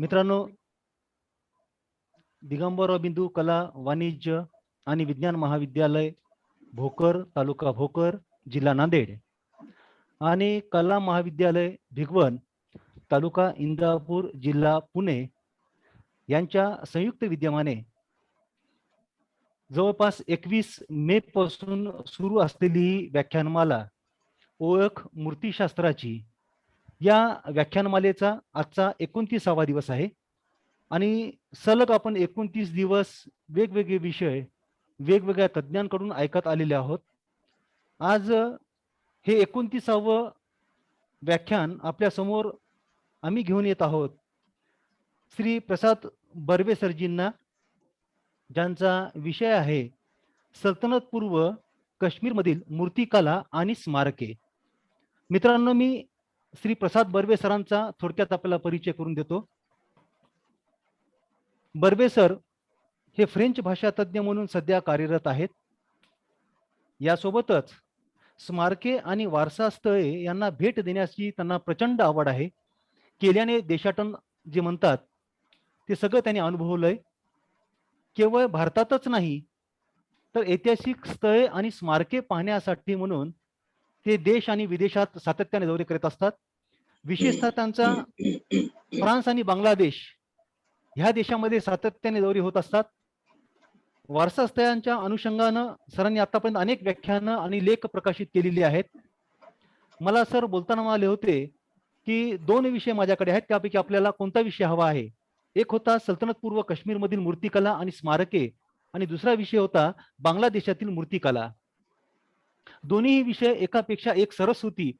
मित्रांनो, दिगंबरराव बिंदू कला वाणिज्य आणि विज्ञान महाविद्यालय भोकर, तालुका भोकर, जिल्हा नांदेड आणि कला महाविद्यालय भिगवण, तालुका इंदापूर, जिल्हा पुणे यांच्या संयुक्त विद्यमाने जवळपास 21 मे पासून सुरू असलेली ही व्याख्यानमाला ओळख मूर्तिशास्त्राची या व्याख्यानमालेचा आजचा 29वा दिवस आहे आणि सलग आपण 29 दिवस वेगवेगळे विषय वेगवेगळ्या तज्ञांकडून ऐकत आलेले आहोत. आज हे 29वं व्याख्यान आपल्या समोर आम्ही घेऊन येत आहोत श्री प्रसाद बर्वे सरजींना, ज्यांचा विषय आहे सल्तनतपूर्व काश्मीरमधील मूर्तिकला आणि स्मारके. मित्रांनो, मी श्री प्रसाद बर्वे सरांचा थोडक्यात आपल्याला परिचय करून देतो. बर्वे सर हे फ्रेंच भाषा तज्ञ म्हणून सध्या कार्यरत आहेत. यासोबतच स्मारके आणि वारसा स्थळे यांना भेट देण्याची त्यांना प्रचंड आवड आहे. केल्याने देशाटन जे म्हणतात ते सगळं त्यांनी अनुभवलंय. केवळ भारतातच नाही तर ऐतिहासिक स्थळे आणि स्मारके पाहण्यासाठी म्हणून ते देश आणि विदेशात सातत्याने दौरे करत असतात. विशेषतः त्यांचा फ्रान्स आणि बांगलादेश ह्या देशामध्ये सातत्याने दौरे होत असतात. वारसा स्थळांच्या अनुषंगानं सरांनी आतापर्यंत अनेक व्याख्यानं आणि लेख प्रकाशित केलेली आहेत. मला सर बोलताना म्हणाले होते की 2 विषय माझ्याकडे आहेत, त्यापैकी आपल्याला कोणता विषय हवा आहे. एक होता सल्तनतपूर्व काश्मीरमधील मूर्तिकला आणि स्मारके आणि दुसरा विषय होता बांगलादेशातील मूर्तिकला. दोन्ही विषय एकापेक्षा एक सरस होती,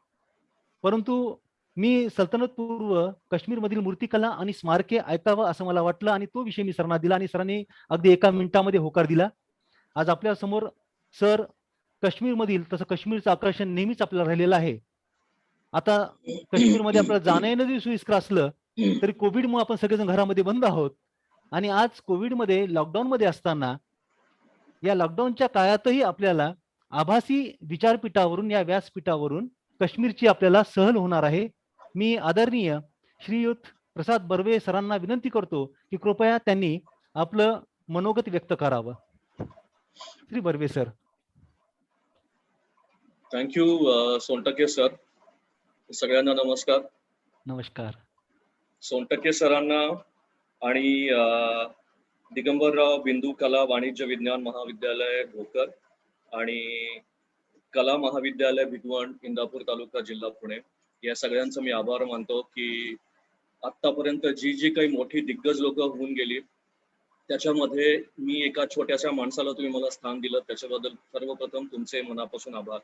परंतु मी सल्तनतपूर्व काश्मीरमधील मूर्तिकला आणि स्मारके ऐकावं असं मला वाटलं आणि तो विषय मी सरांना दिला आणि सरांनी अगदी 1 मिनिटामध्ये होकार दिला. आज आपल्या समोर सर काश्मीरमधील, तसं काश्मीरचं आकर्षण नेहमीच आपल्याला राहिलेलं आहे. आता काश्मीरमध्ये आपल्याला जाणं येणं जरी सोयीस्कर असलं तरी कोविडमुळे आपण सगळेजण घरामध्ये बंद आहोत आणि आज कोविडमध्ये लॉकडाऊनमध्ये असताना या लॉकडाऊनच्या काळातही आपल्याला आभासी विचारपीठावरून या व्यासपीठावरून काश्मीरची आपल्याला सहल होणार आहे. मी आदरणीय श्रीयुत प्रसाद बर्वे सरांना विनंती करतो की कृपया त्यांनी आपलं मनोगत व्यक्त करावं. Shri Barve sir. Thank you Sontakke sir. सगळ्यांना नमस्कार. नमस्कार. सोनटके सरांना आणि दिगंबरराव बिंदू कला वाणिज्य विज्ञान महाविद्यालय भोकर आणि कला महाविद्यालय भिगवण, इंदापूर तालुका जिल्हा पुणे या सगळ्यांचा मी आभार मानतो की आतापर्यंत जी काही मोठी दिग्गज लोक होऊन गेली त्याच्यामध्ये मी एका छोट्याशा माणसाला तुम्ही मला स्थान दिलं, त्याच्याबद्दल सर्वप्रथम तुमचे मनापासून आभार.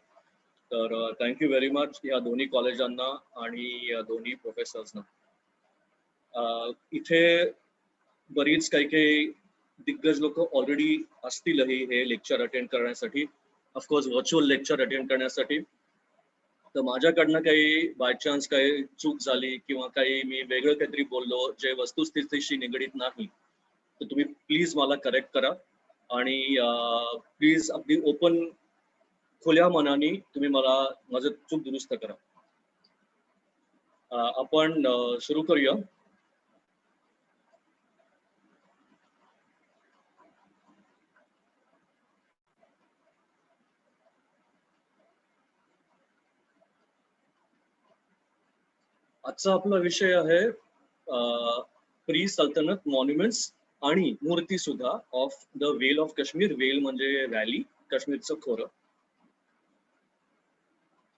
तर थँक्यू व्हेरी मच या दोन्ही कॉलेजांना आणि या दोन्ही प्रोफेसर्सना. इथे बरीच काही दिग्गज लोक ऑलरेडी असतीलही हे लेक्चर अटेंड करण्यासाठी, ऑफकोर्स व्हर्च्युअल लेक्चर अटेंड करण्यासाठी. तर माझ्याकडनं काही बाय चान्स काही चूक झाली किंवा काही मी वेगळं काहीतरी बोललो जे वस्तुस्थितीशी निगडीत नाही तर तुम्ही प्लीज मला करेक्ट करा आणि प्लीज अगदी ओपन खुल्या मनाने तुम्ही मला माझं चूक दुरुस्त करा. आपण सुरू करूया. आजचा आपला विषय आहे प्री सल्तनत मॉन्युमेंट्स आणि मूर्ती सुद्धा of the vale of Kashmir. Vale म्हणजे व्हॅली, काश्मीरचं खोरं.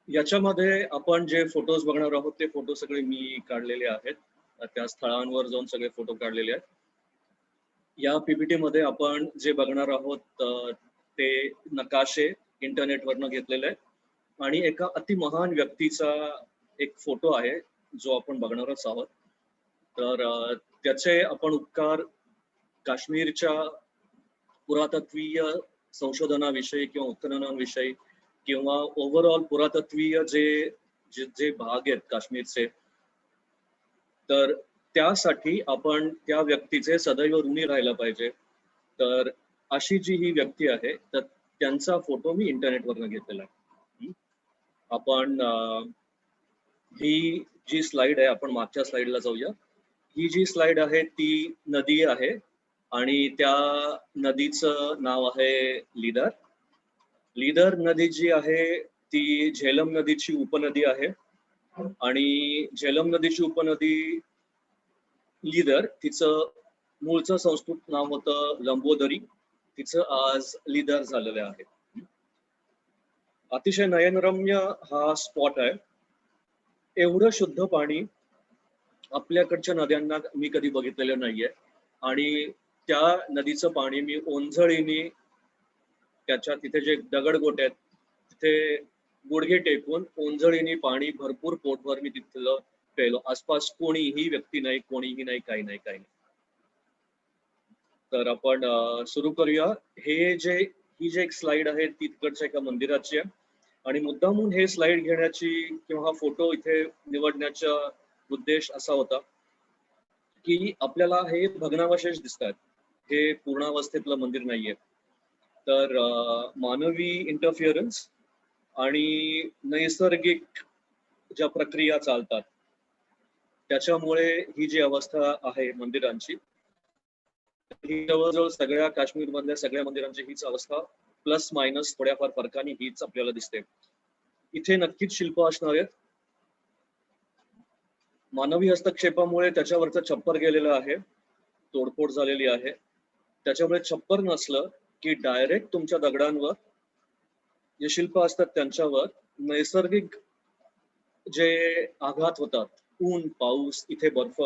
याच्यामध्ये आपण जे फोटोज बघणार आहोत ते फोटो सगळे मी काढलेले आहेत. त्या स्थळांवर जाऊन सगळे फोटो काढलेले आहेत. या पीपीटी मध्ये आपण जे बघणार आहोत ते नकाशे इंटरनेटवरनं घेतलेले आहेत आणि एका अतिमहान व्यक्तीचा एक फोटो आहे जो आपण बघणारच आहोत. तर त्याचे आपण उपकार काश्मीरच्या पुरातत्वीय संशोधनाविषयी किंवा उत्खननाविषयी किंवा ओव्हरऑल पुरातत्वीय जे भाग आहेत काश्मीरचे, तर त्यासाठी आपण त्या व्यक्तीचे सदैव ऋणी राहायला पाहिजे. तर अशी जी ही व्यक्ती आहे तर त्यांचा फोटो मी इंटरनेटवरनं घेतलेला आहे. आपण ही जी स्लाइड आहे, आपण मागच्या स्लाइडला जाऊया. ही जी स्लाइड आहे ती नदी आहे आणि त्या नदीचं नाव आहे लीडर. लीडर नदी जी आहे ती झेलम नदीची उपनदी आहे आणि झेलम नदीची उपनदी लीडर, तिचं मूळचं संस्कृत नाव होतं लंबोदरी, तिचं आज लीडर झालेलं आहे. अतिशय नयनरम्य हा स्पॉट आहे. एवढं शुद्ध पाणी आपल्याकडच्या नद्यांना मी कधी बघितलेलं नाहीये आणि त्या नदीचं पाणी मी ओंजळीने त्याच्या तिथे जे दगडगोटे आहेत तिथे गुडघे टेकून ओंजळीने पाणी भरपूर पोटभर मी तिथलं प्यायलो. आसपास कोणीही व्यक्ती नाही, कोणीही नाही, काही नाही, काही नाही. तर आपण सुरू करूया. ही जे एक स्लाइड आहे ती तिकडच्या एका मंदिराची आहे आणि मुद्दामून हे स्लाइड घेण्याची किंवा हा फोटो इथे निवडण्याचा उद्देश असा होता की आपल्याला हे भग्नावशेष दिसतात. हे पूर्णावस्थेतलं मंदिर नाहीये. तर मानवी इंटरफिअरन्स आणि नैसर्गिक ज्या प्रक्रिया चालतात त्याच्यामुळे ही जी अवस्था आहे मंदिरांची, ही जवळजवळ सगळ्या काश्मीर मधल्या सगळ्या मंदिरांची हीच अवस्था, प्लस मायनस थोड्याफार फरकाने हीच आपल्याला दिसते. इथे नक्कीच शिल्प असणार आहेत. मानवी हस्तक्षेपामुळे त्याच्यावरचं छप्पर गेलेलं आहे, तोडफोड झालेली आहे. त्याच्यामुळे छप्पर नसलं की डायरेक्ट तुमच्या दगडांवर जे शिल्प असतात त्यांच्यावर नैसर्गिक जे आघात होतात, ऊन, पाऊस, इथे बर्फ,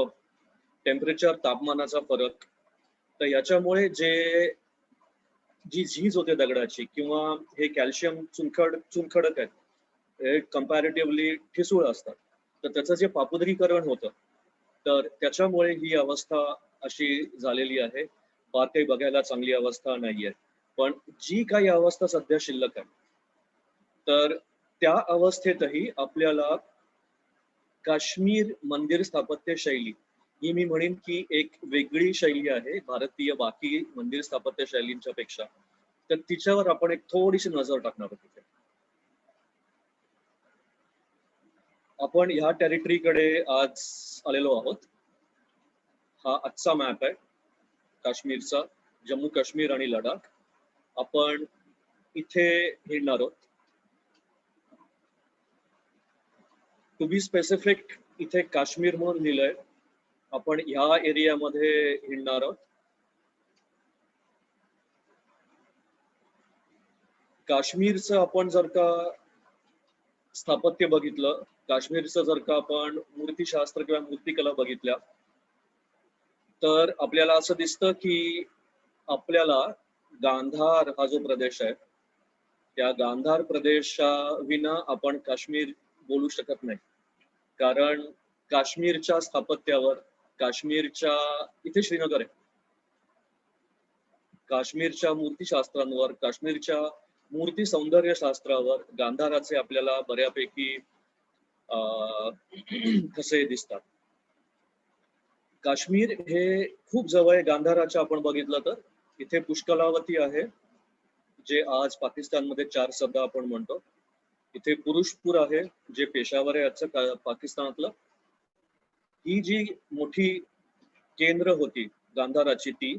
टेम्परेचर, तापमानाचा फरक, तर याच्यामुळे जी झीज होते दगडाची किंवा हे कॅल्शियम चुनखडक आहेत, हे कम्पॅरेटिव्हली ठिसूळ असतात, तर त्याचं जे पापुद्रीकरण होतं तर त्याच्यामुळे ही अवस्था अशी झालेली आहे. फार काही बघायला चांगली अवस्था नाहीये. पण जी काही अवस्था सध्या शिल्लक आहे तर त्या अवस्थेतही आपल्याला काश्मीर मंदिर स्थापत्य शैली ही मी म्हणेन की एक वेगळी शैली आहे भारतीय बाकी मंदिर स्थापत्य शैलींच्या पेक्षा. तर तिच्यावर आपण एक थोडीशी नजर टाकणार आहोत तिथे. आपण ह्या टेरिटरीकडे आज आलेलो आहोत. हा आजचा मॅप आहे काश्मीरचा, जम्मू काश्मीर आणि लडाख. आपण इथे हिंडणार आहोत. टू बी स्पेसिफिक इथे काश्मीर म्हणून लिहिलंय. आपण ह्या एरियामध्ये हिंडणार आहोत. काश्मीरचं आपण जर का स्थापत्य बघितलं, काश्मीरचं जर का आपण मूर्तिशास्त्र किंवा मूर्तिकला बघितल्या तर आपल्याला असं दिसतं की आपल्याला गांधार हा जो प्रदेश आहे त्या गांधार प्रदेशाविना आपण काश्मीर बोलू शकत नाही. कारण काश्मीरच्या स्थापत्यावर, काश्मीरच्या इथे श्रीनगर आहे, काश्मीरच्या मूर्तिशास्त्रांवर, काश्मीरच्या मूर्ती सौंदर्य शास्त्रावर गांधाराचे आपल्याला बऱ्यापैकी कसे दिसतात. काश्मीर हे खूप जवळ आहे गांधाराच्या. आपण बघितलं तर इथे पुष्कलावती आहे जे आज पाकिस्तानमध्ये 4 सध्या आपण म्हणतो. इथे पुरुषपूर आहे जे पेशावर आहे आजचं पाकिस्तानातलं. ही जी मोठी केंद्र होती गांधाराची ती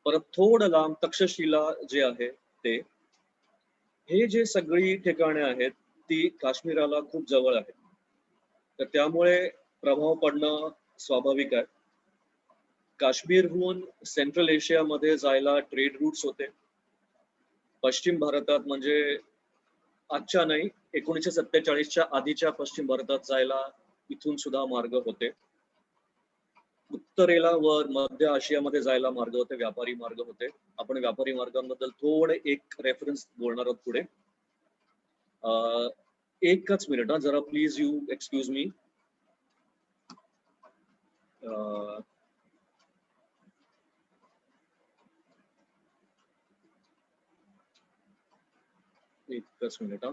परत थोडं लांब तक्षशिला जे आहे ते, हे जे सगळी ठिकाणे आहेत ती काश्मीराला खूप जवळ आहेत. तर त्यामुळे प्रभाव पडणं स्वाभाविक आहे. काश्मीरहून सेंट्रल एशियामध्ये जायला ट्रेड रूट्स होते. पश्चिम भारतात म्हणजे आजच्या नाही, 1947च्या आधीच्या पश्चिम भारतात जायला इथून सुद्धा मार्ग होते. उत्तरेला व मध्य आशियामध्ये जायला मार्ग होते, व्यापारी मार्ग होते. आपण व्यापारी मार्गांबद्दल थोडे एक रेफरन्स बोलणार आहोत पुढे. एकच मिनिट जरा प्लीज यू एक्सक्यूज मी. एकच मिनिट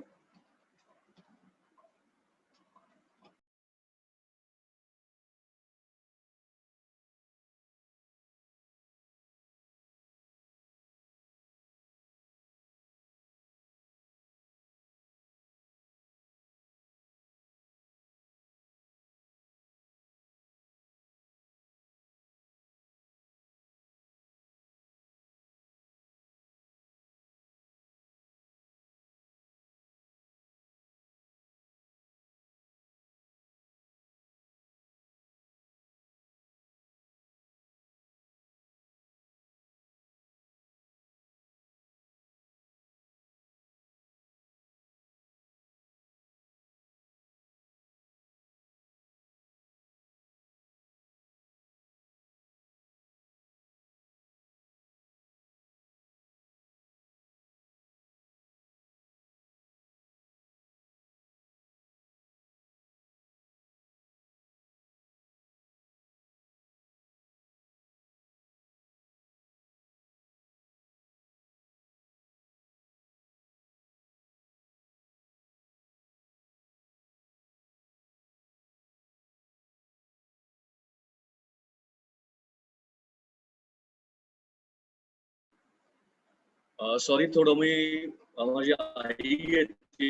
सॉरी, थोडं मी माझी आई येते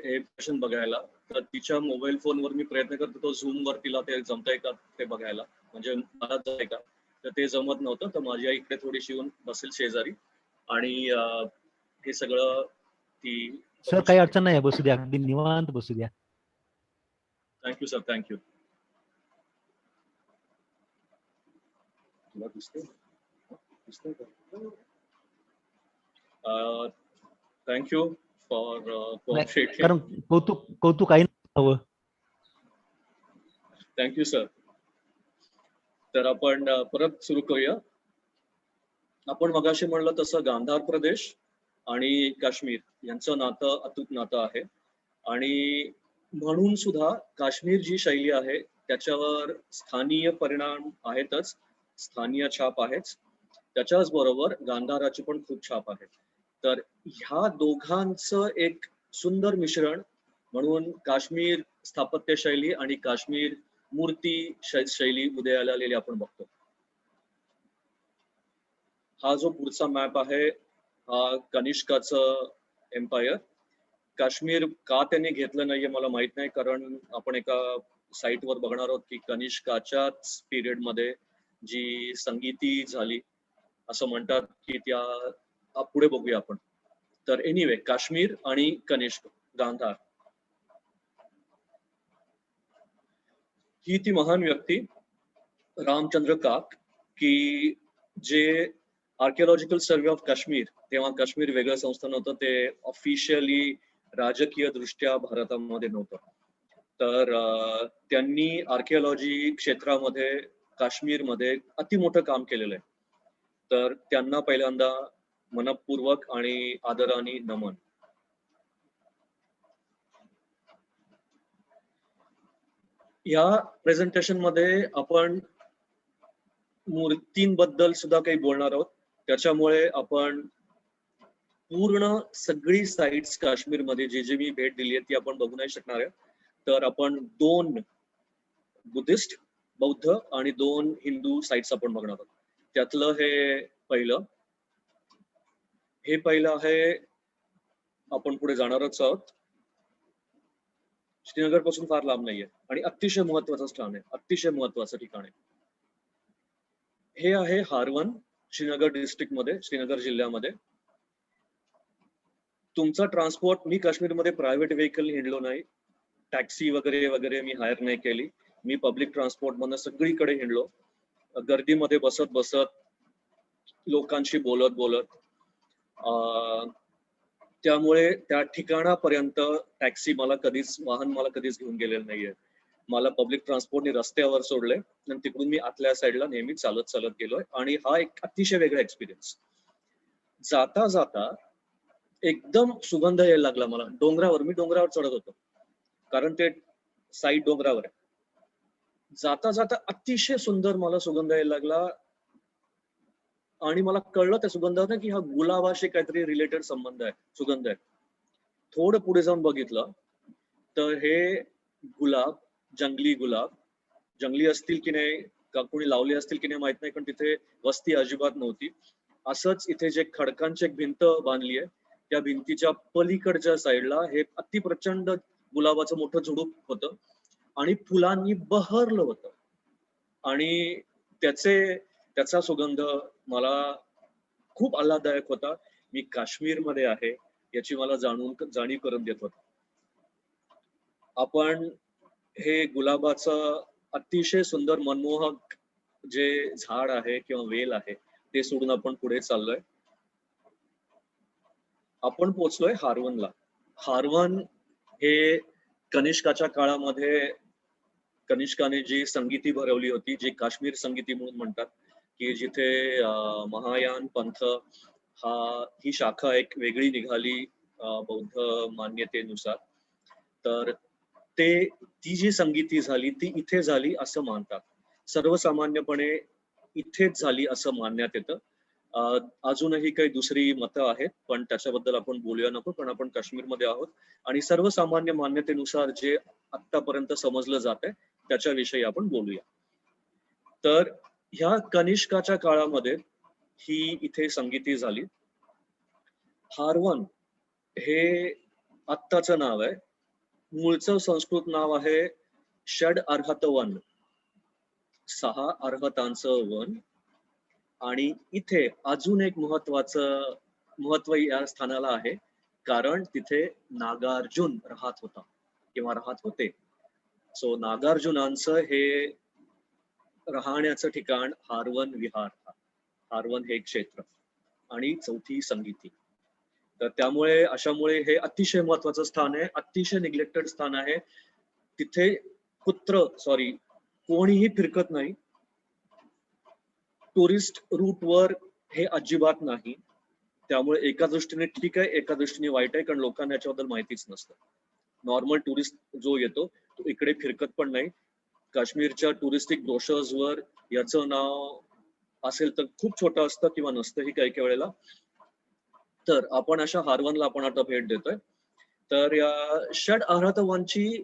हे पेशंट बघायला, तर तिच्या मोबाईल फोनवर मी प्रयत्न करतो तो झूमवर तिला ते जमतंय का ते बघायला, म्हणजे मला जमतंय का, तर ते जमत नव्हतं. तर माझी आई इकडे थोडीशी येऊन बसेल शेजारी आणि हे सगळं ती सर बघू काही शकेल. अडचण नाही, बसू द्या, अगदी निवांत बसू द्या. Thank you sir, thank you. तुला दिसतंय? दिसतंय का? थँक्यू फॉर नाही, कोऑपरेटिंग. कारण कौतुक कौतुक आहे हवं. Thank you sir. तर आपण परत सुरू करूया. आपण मगाशी म्हणलं तसं गांधार प्रदेश आणि काश्मीर यांचं नातं अतूट नातं आहे. आणि म्हणून सुद्धा काश्मीर जी शैली आहे त्याच्यावर स्थानीय परिणाम आहेतच, स्थानीय छाप आहेच. त्याच्याच बरोबर गांधाराची पण खूप छाप आहे. तर ह्या दोघांचं एक सुंदर मिश्रण म्हणून काश्मीर स्थापत्य शैली आणि काश्मीर मूर्ती शैली उदयाला आलेली आपण बघतो. हा जो पुढचा मॅप आहे हा कनिष्काचं एम्पायर. काश्मीर का त्यांनी घेतलं नाहीये मला माहित नाही, कारण आपण एका साईटवर बघणार आहोत की कनिष्काच्याच पिरियडमध्ये जी संगीती झाली असं म्हणतात की त्या पुढे बघूया आपण. तर एनिवे, काश्मीर आणि कनिष्क, गांधार ही ती महान व्यक्ती रामचंद्र काक की जे आर्किओलॉजिकल सर्वे ऑफ काश्मीर, तेव्हा काश्मीर वेगळं संस्थान होतं, ते ऑफिशियली राजकीय दृष्ट्या भारतामध्ये नव्हतं. तर त्यांनी आर्किओलॉजी क्षेत्रामध्ये काश्मीरमध्ये अति मोठं काम केलेलं आहे. तर त्यांना पहिल्यांदा मनपूर्वक आणि आदराने नमन. या प्रेझेंटेशन मध्ये आपण मूर्तींबद्दल सुद्धा काही बोलणार आहोत. त्याच्यामुळे आपण पूर्ण सगळी साइट्स काश्मीरमध्ये जी जी मी भेट दिली आहे ती आपण बघू नाही शकणार आहे. तर आपण 2 बुद्धिस्ट, बौद्ध आणि 2 हिंदू साइट्स आपण बघणार आहोत. त्यातलं हे पहिलं आहे. आपण पुढे जाणारच आहोत. श्रीनगर पासून फार लांब नाहीये आणि अतिशय महत्वाचं स्थान आहे, अतिशय महत्वाचं ठिकाण आहे. हे आहे हारवन, श्रीनगर डिस्ट्रिक्ट मध्ये, श्रीनगर जिल्ह्यामध्ये. तुमचा ट्रान्सपोर्ट, मी काश्मीरमध्ये प्रायव्हेट व्हेकल हिंडलो नाही, टॅक्सी वगैरे वगैरे मी हायर नाही केली. मी पब्लिक ट्रान्सपोर्ट मधनं सगळीकडे हिंडलो, गर्दीमध्ये बसत बसत, लोकांशी बोलत बोलत. त्यामुळे त्या ठिकाणापर्यंत टॅक्सी मला कधीच, वाहन मला कधीच घेऊन गेलेलं नाहीये. मला पब्लिक ट्रान्सपोर्टने रस्त्यावर सोडले आणि तिकडून मी आतल्या साईडला नेहमी चालत चालत गेलोय आणि हा एक अतिशय वेगळा एक्सपिरियन्स. जाता जाता एकदम सुगंध यायला लागला मला डोंगरावर. मी डोंगरावर चढत होतो कारण ते साईड डोंगरावर आहे. जाता जाता अतिशय सुंदर मला सुगंध यायला लागला आणि मला कळलं त्या सुगंधात की हा गुलाबाशी काहीतरी रिलेटेड संबंध आहे, सुगंध आहे. थोडं पुढे जाऊन बघितलं तर हे गुलाब, जंगली गुलाब, जंगली असतील की नाही का कोणी लावले असतील की नाही माहित नाही, पण तिथे वस्ती अजिबात नव्हती. असंच इथे जे खडकांची एक भिंत बांधली आहे, त्या भिंतीच्या पलीकडच्या साईडला हे अतिप्रचंड गुलाबाचं मोठं झुडूप होतं आणि फुलांनी बहरलं होतं आणि त्याचा सुगंध मला खूप आल्हाददायक होता. मी काश्मीरमध्ये आहे याची मला जाणीव करून देत होता. आपण हे गुलाबाचं अतिशय सुंदर मनमोहक जे झाड आहे किंवा वेल आहे ते सोडून आपण पुढे चाललोय. आपण पोहोचलोय हारवनला. हारवन हे कनिष्काच्या काळामध्ये कनिष्काने जी संगीती भरवली होती, जी काश्मीर संगीती म्हणून म्हणतात, की जिथे महायान पंथ ही शाखा एक वेगळी निघाली बौद्ध मान्यतेनुसार. तर ती जी संगीती झाली ती इथे झाली असं मानतात. सर्वसामान्यपणे इथेच झाली असं मानण्यात येतं. अजूनही काही दुसरी मतं आहेत, पण त्याच्याबद्दल आपण बोलूया नको, पण आपण काश्मीरमध्ये आहोत आणि सर्वसामान्य मान्यतेनुसार जे आतापर्यंत समजलं जात आहे त्याच्याविषयी आपण बोलूया. तर ह्या कनिष्काच्या काळामध्ये ही इथे संगीती झाली. हारवन हे आत्ताचं नाव आहे. मूळचं संस्कृत नाव आहे षड अर्हत वन, 6 अर्हतांचं वन. आणि इथे अजून एक महत्व या स्थानाला आहे, कारण तिथे नागार्जुन राहत होता किंवा राहत होते. सो नागार्जुनांचं हे राहण्याचं ठिकाण हारवन विहार, हारवन हे क्षेत्र. आणि चौथी संगीती. तर त्यामुळे अशामुळे हे अतिशय महत्वाचं स्थान आहे, अतिशय निग्लेक्टेड स्थान आहे. तिथे कोणीही फिरकत नाही. टुरिस्ट रूट वर हे अजिबात नाही. त्यामुळे एका दृष्टीने ठीक आहे, एका दृष्टीने वाईट आहे, कारण लोकांना याच्याबद्दल माहितीच नसतं. नॉर्मल टुरिस्ट जो येतो तो इकडे फिरकत पण नाही. काश्मीरच्या टुरिस्टिक ब्रोशर्स वर याचं नाव असेल तर खूप छोटं असतं किंवा नसतंही काही काही वेळेला. तर आपण अशा हारवनला आपण आता भेट देतोय. तर या षड अर्हत वनची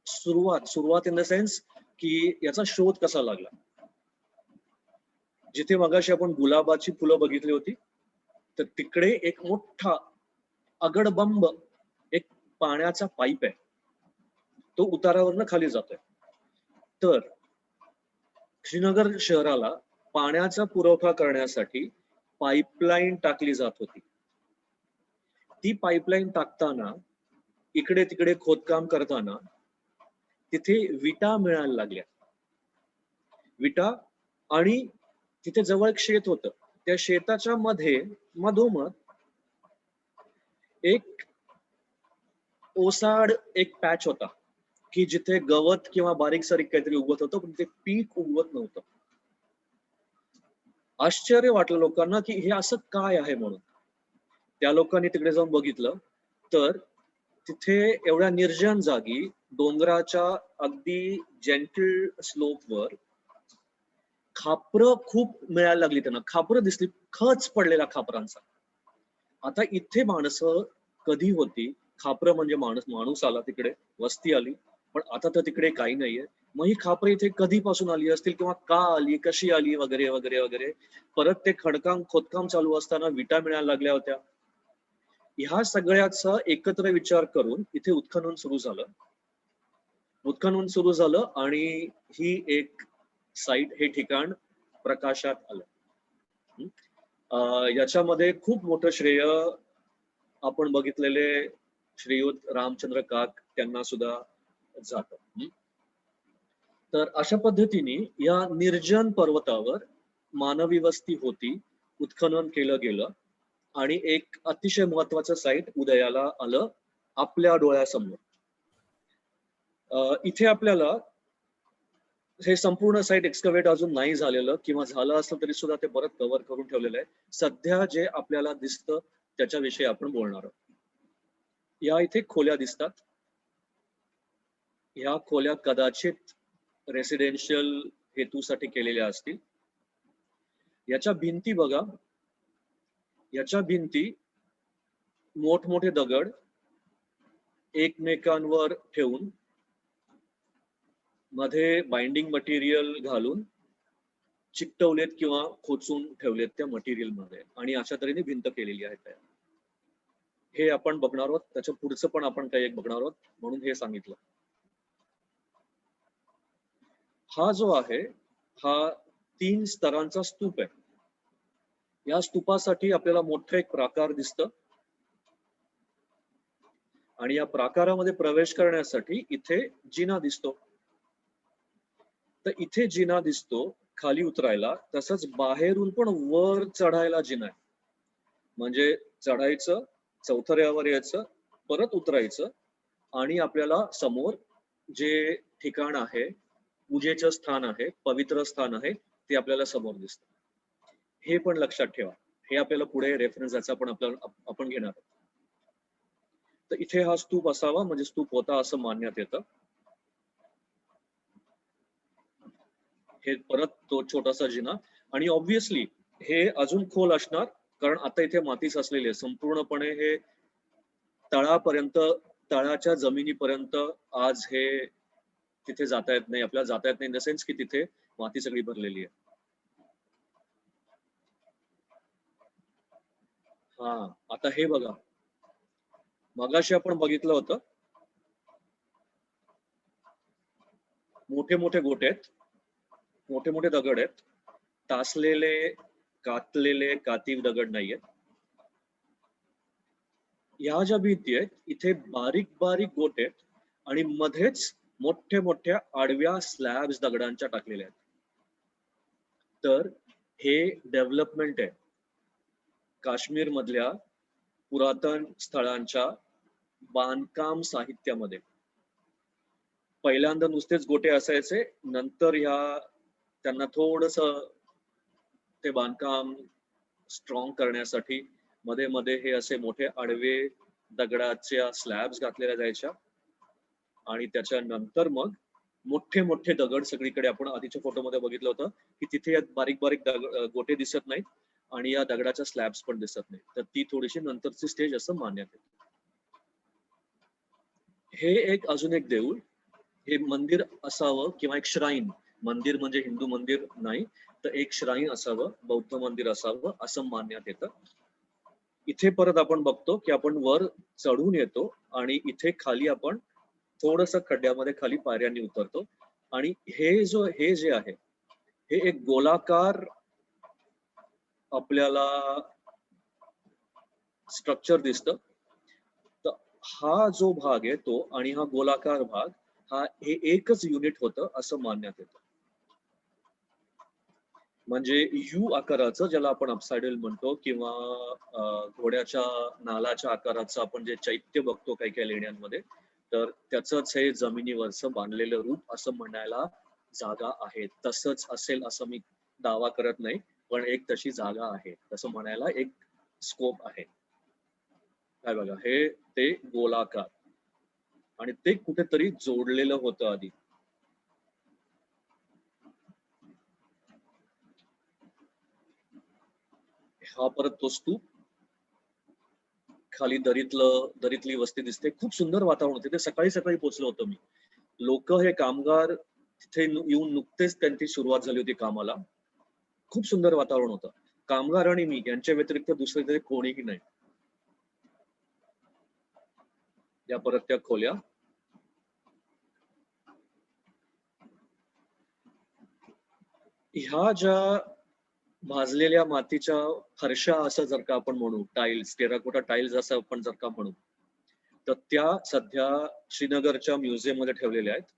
सुरुवात इन द सेन्स की याचा शोध कसा लागला. जिथे मगाशी आपण गुलाबाची फुलं बघितली होती, तर तिकडे एक मोठा अगडबंब एक पाण्याचा पाईप आहे, तो उतारावरनं खाली जातोय. तर श्रीनगर शहराला पाण्याचा पुरवठा करण्यासाठी पाईपलाईन टाकली जात होती. ती पाईपलाईन टाकताना इकडे तिकडे खोदकाम करताना तिथे विटा मिळायला लागल्या. विटा, आणि तिथे जवळ एक शेत होतं. त्या शेताच्या मधोमध एक ओसाड एक पॅच होता की जिथे गवत किंवा बारीक सारीक काहीतरी उगवत होतं, पण ते पीक उगवत नव्हतं. आश्चर्य वाटलं लोकांना की हे असं काय आहे म्हणून. त्या लोकांनी तिकडे जाऊन बघितलं, तर तिथे एवढ्या निर्जन जागी डोंगराच्या अगदी जेंटल स्लोपवर खापरं खूप मिळायला लागली. त्यांना खापरं दिसली, खच पडलेला खापरांचा. आता इथे माणसं कधी होती, खापरं म्हणजे माणूस आला तिकडे, वस्ती आली, पण आता तर तिकडे काही नाहीये. मग ही खापरं इथे कधीपासून आली असतील किंवा का आली, कशी आली, वगैरे वगैरे वगैरे. परत ते खोदकाम चालू असताना विटा मिळायला लागल्या होत्या. ह्या सगळ्याचा एकत्र विचार करून इथे उत्खनन सुरू झालं आणि ही एक साईट, हे ठिकाण प्रकाशात आलं. याच्यामध्ये खूप मोठं श्रेय आपण बघितलेले श्रीयुत रामचंद्र काक त्यांना सुद्धा जात. तर अशा पद्धतीने या निर्जन पर्वतावर मानवी वस्ती होती, उत्खनन केलं गेलं आणि एक अतिशय महत्वाचं साईट उदयाला आलं आपल्या डोळ्यासमोर. इथे आपल्याला हे संपूर्ण साईट एक्सकवेट अजून नाही झालेलं, किंवा झालं असलं तरी सुद्धा ते परत कव्हर करून ठेवलेलं आहे. सध्या जे आपल्याला दिसतं त्याच्याविषयी आपण बोलणार आहोत. या इथे खोल्या दिसतात. ह्या खोल्या कदाचित रेसिडेन्शियल हेतूसाठी केलेल्या असतील. याच्या भिंती बघा, याच्या भिंती मोठमोठे दगड एकमेकांवर ठेवून मध्ये बाइंडिंग मटेरियल घालून चिकटवलेत किंवा खोचून ठेवलेत त्या मटेरियल मध्ये, आणि अशा तऱ्हेने भिंत केलेली आहे तयार. हे आपण बघणार आहोत, त्याच्या पुढचं पण आपण काही एक बघणार आहोत, म्हणून हे सांगितलं. हा जो आहे हा 3 स्तरांचा स्तूप आहे. या स्तूपासाठी आपल्याला मोठं एक प्राकार दिसतं, आणि या प्राकारामध्ये प्रवेश करण्यासाठी इथे जिना दिसतो. तर इथे जिना दिसतो खाली उतरायला, तसंच बाहेरून पण वर चढायला जिना आहे. म्हणजे चढायचं, चौथऱ्यावर यायचं, परत उतरायचं, आणि आपल्याला समोर जे ठिकाण आहे, पूजेचं स्थान आहे, पवित्र स्थान आहे, ते आपल्याला समोर दिसतं. हे पण लक्षात ठेवा, हे आपल्याला पुढे रेफरन्स याचा पण आपण घेणार आहोत. तर इथे हा स्तूप असावा, म्हणजे स्तूप होता असं मानण्यात येतं. हे परत तो छोटासा जिना, आणि ऑब्व्हियसली हे अजून खोल असणार, कारण आता इथे माती साचलेली आहे संपूर्णपणे. हे तळापर्यंत, तळाच्या जमिनीपर्यंत आज हे तिथे जाता येत नाही, आपल्याला जाता येत नाही इन द सेन्स की तिथे माती सगळी भरलेली आहे. हा, आता हे बघा, मगाशी आपण बघितलं होतं मोठे मोठे गोटे आहेत, मोठे मोठे दगड आहेत, तासलेले कातलेले कातीव दगड नाहीयेत. ह्या ज्या भिंती आहेत इथे बारीक बारीक गोटे आहेत आणि मध्येच मोठ्या मोठ्या आडव्या स्लॅब्स दगडांच्या टाकलेल्या आहेत. तर हे डेव्हलपमेंट आहे काश्मीर मधल्या पुरातन स्थळांच्या बांधकाम साहित्यामध्ये. पहिल्यांदा नुसतेच गोटे असायचे, नंतर त्यांना थोडस ते बांधकाम स्ट्रॉंग करण्यासाठी मध्ये मध्ये हे असे मोठे आडवे दगडाच्या स्लॅब्स घातलेल्या जायच्या आणि त्याच्यानंतर मग मोठे मोठे दगड सगळीकडे. आपण आधीच्या फोटोमध्ये बघितलं होतं की तिथे बारीक बारीक गोटे दिसत नाहीत आणि या दगडाच्या स्लॅब्स पण दिसत नाहीत, तर ती थोडीशी नंतरची स्टेज असं मानण्यात येते. हे एक अजून एक देऊळ, हे मंदिर असावं किंवा एक श्राईन, मंदिर म्हणजे हिंदू मंदिर नाही तर एक श्राईन असावं, बौद्ध मंदिर असावं असं मानण्यात येतं. इथे परत आपण बघतो की आपण वर चढून येतो आणि इथे खाली आपण थोडस खड्ड्यामध्ये खाली पायऱ्यांनी उतरतो आणि हे जे आहे हे एक गोलाकार आपल्याला स्ट्रक्चर दिसतं. तर हा जो भाग आहे तो आणि हा गोलाकार भाग हे एकच युनिट होतं असं मानण्यात येतं. म्हणजे यू आकाराचं, ज्याला आपण अपसायडल म्हणतो, किंवा घोड्याच्या नालाच्या आकाराचं आपण जे चैत्य बघतो काही काही लेण्यांमध्ये, तर त्याचंच हे जमिनीवरचं बांधलेलं रूप असं म्हणायला जागा आहे. तसंच असेल असं मी दावा करत नाही, पण एक तशी जागा आहे तसं म्हणायला एक स्कोप आहे. काय बघा, हे ते गोलाकार आणि ते कुठेतरी जोडलेलं होतं आधी. हा परत तो स्तूप, खाली दरीतली वस्ती दिसते. खूप सुंदर वातावरण होते. ते सकाळी सकाळी पोहोचलो होतो मी. लोक, हे कामगार तिथे येऊन नुकतेच त्यांची सुरुवात झाली होती कामाला. खूप सुंदर वातावरण होतं. कामगार आणि मी यांच्या व्यतिरिक्त दुसरे तरी कोणीही नाही. या परत त्या खोल्या, ह्या ज्या भाजलेल्या मातीच्या फरशा असं जर का आपण म्हणू, टाइल्स, टेराकोटा टाइल्स असं आपण जर का म्हणू, तर त्या सध्या श्रीनगरच्या म्युझियम मध्ये ठेवलेल्या आहेत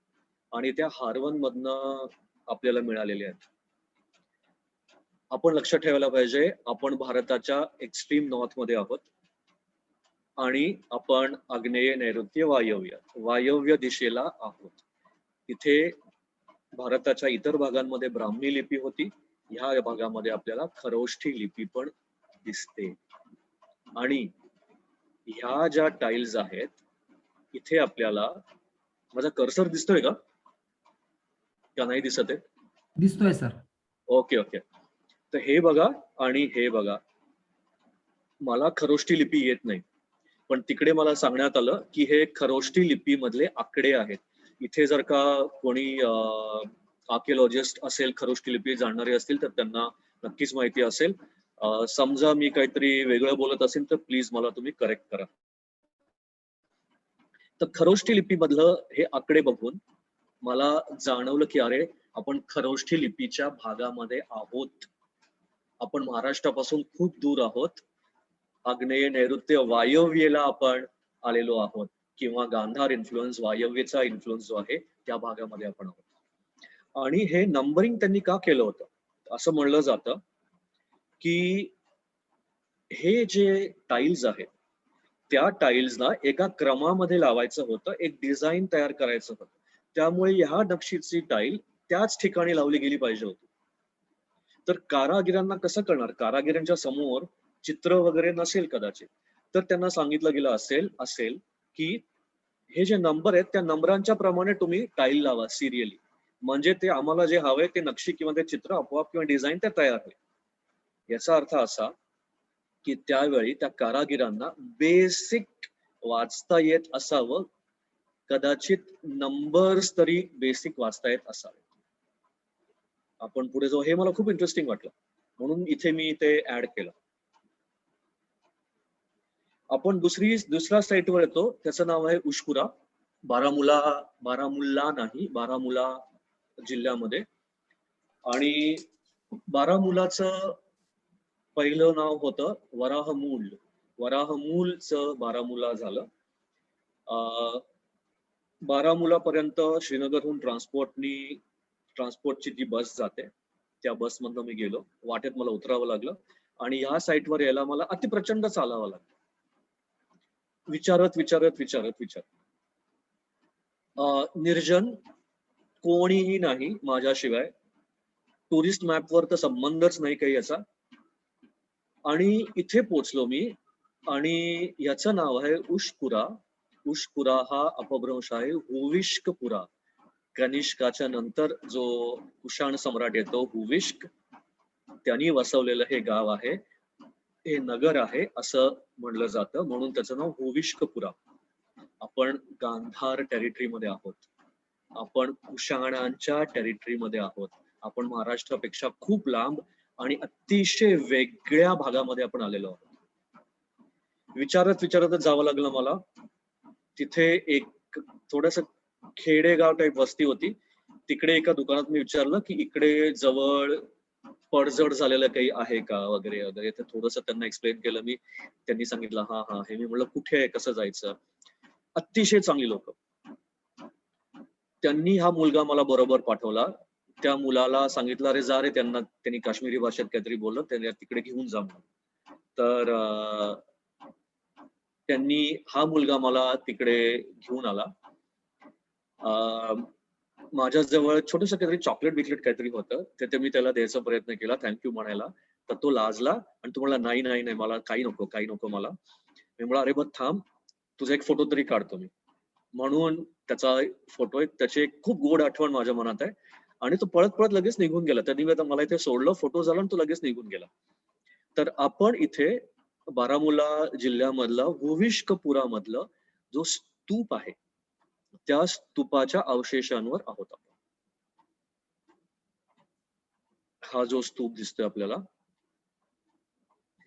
आणि त्या हारवन मधनं आपल्याला मिळालेल्या आहेत. आपण लक्षात ठेवायला पाहिजे, आपण भारताच्या एक्स्ट्रीम नॉर्थ मध्ये आहोत आणि आपण आग्नेय नैऋत्य वायव्य दिशेला आहोत. तिथे भारताच्या इतर भागांमध्ये ब्राह्मी लिपी होती, ह्या भागामध्ये आपल्याला खरोष्ठी लिपी पण दिसते. आणि ह्या ज्या टाइल्स आहेत इथे आपल्याला, माझा कर्सर दिसतोय का नाही दिसत आहे? दिसतोय सर. Okay okay. तर हे बघा आणि हे बघा, मला खरोष्ठी लिपी येत नाही, पण तिकडे मला सांगण्यात आलं की हे खरोष्ठी लिपी मधले आकडे आहेत. इथे जर का कोणी आर्किओलॉजिस्ट असेल, खरोष्ठी लिपी जाणणारे असतील तर त्यांना नक्कीच माहिती असेल. समजा मी काहीतरी वेगळं बोलत असेल तर प्लीज मला तुम्ही करेक्ट करा. तर खरोष्ठी लिपी मधलं हे आकडे बघून मला जाणवलं की अरे, आपण खरोष्ठी लिपीच्या भागामध्ये आहोत. आपण महाराष्ट्रापासून खूप दूर आहोत. आग्नेय नैऋत्य वायव्येला आपण आलेलो आहोत, किंवा गांधार इन्फ्लुएन्स, वायव्येचा इन्फ्लुएन्स जो आहे त्या भागामध्ये आपण आहोत. आणि हे नंबरिंग त्यांनी का केलं होतं? असं म्हणलं जातं की हे जे टाइल्स आहेत त्या टाइल्सना एका क्रमामध्ये लावायचं होतं, एक डिझाईन तयार करायचं होतं. त्यामुळे ह्या नक्षीची टाइल त्याच ठिकाणी लावली गेली पाहिजे होती. तर कारागिरांना कसं करणार? कारागिरांच्या समोर चित्र वगैरे नसेल कदाचित, तर त्यांना सांगितलं गेलं असेल की हे जे नंबर आहेत त्या नंबरांच्या प्रमाणे तुम्ही टाइल लावा सिरियली, म्हणजे ते आम्हाला जे हवंय ते नक्षी किंवा ते चित्र आपोआप किंवा डिझाईन ते तयार होईल. याचा अर्थ असा की त्यावेळी त्या कारागिरांना बेसिक वाचता येत असावं, कदाचित नंबर्स तरी बेसिक वाचता येत असावे. आपण पुढे जाऊ. हे मला खूप इंटरेस्टिंग वाटलं म्हणून इथे मी ते ऍड केलं. आपण दुसऱ्या साईटवर येतो, त्याचं नाव आहे उशकुरा. बारामुल्ला नाही, बारामुला जिल्ह्यामध्ये. आणि बारामुलाचं पहिलं नाव होतं वराहमूल. वराहमूलचं बारामुला झालं. बारामुलापर्यंत श्रीनगरहून ट्रान्सपोर्टची जी बस जाते, त्या बसमधनं मी गेलो. वाटेत मला उतरावं लागलं आणि ह्या साईटवर यायला मला अतिप्रचंड चालावं लागलं. विचारत निर्जन, कोणीही नाही माझ्याशिवाय. टुरिस्ट मॅपवर तर संबंधच नाही काही याचा. आणि इथे पोचलो मी आणि याचं नाव आहे उशपुरा. उशपुरा हा अपभ्रंश आहे हुविष्कपुरा. कनिष्काच्या नंतर जो कुशाण सम्राट येतो हुविष्क, त्यांनी वसवलेलं हे गाव आहे, हे नगर आहे असं म्हणलं जातं, म्हणून त्याचं नाव हुविष्कपुरा. आपण गांधार टेरिटरीमध्ये आहोत, आपण कुशाणांच्या टेरिटरीमध्ये आहोत, आपण महाराष्ट्रापेक्षा खूप लांब आणि अतिशय वेगळ्या भागामध्ये आपण आलेलो आहोत. विचारतच जावं लागलं मला. तिथे एक थोडस खेडेगाव टाईप वस्ती होती. तिकडे एका दुकानात मी विचारलं की इकडे जवळ पडझड झालेलं काही आहे का वगैरे वगैरे. तर थोडस त्यांना एक्सप्लेन केलं मी. त्यांनी सांगितलं हा हा हे. मी म्हणलं कुठे आहे, कसं जायचं. अतिशय चांगली लोक. त्यांनी हा मुलगा मला बरोबर पाठवला. त्या मुलाला सांगितलं अरे जा रे, त्यांनी काश्मीरी भाषेत काहीतरी बोललं, त्यांनी तिकडे घेऊन जा. तर त्यांनी हा मुलगा मला तिकडे घेऊन आला. माझ्याजवळ छोटस काहीतरी चॉकलेट बिकलेट काहीतरी होतं, ते मी त्याला द्यायचा प्रयत्न केला, थँक्यू म्हणायला. तर तो लाजला आणि तो म्हणला नाही नाही नाही, मला काही नको मला. मी म्हणला अरे बघ थांब, तुझा एक फोटो तरी काढतो मी. म्हणून त्याचा फोटो आहे, त्याची एक खूप गोड आठवण माझ्या मनात आहे. आणि तो पळत लगेच निघून गेला. त्यांनी मला इथे सोडलं, फोटो झाला आणि तो लगेच निघून गेला. तर आपण इथे बारामुला जिल्ह्यामधला हुविष्कपुरा मधलं जो स्तूप आहे, त्या स्तूपाच्या अवशेषांवर आहोत आपण. हा जो स्तूप दिसतोय आपल्याला,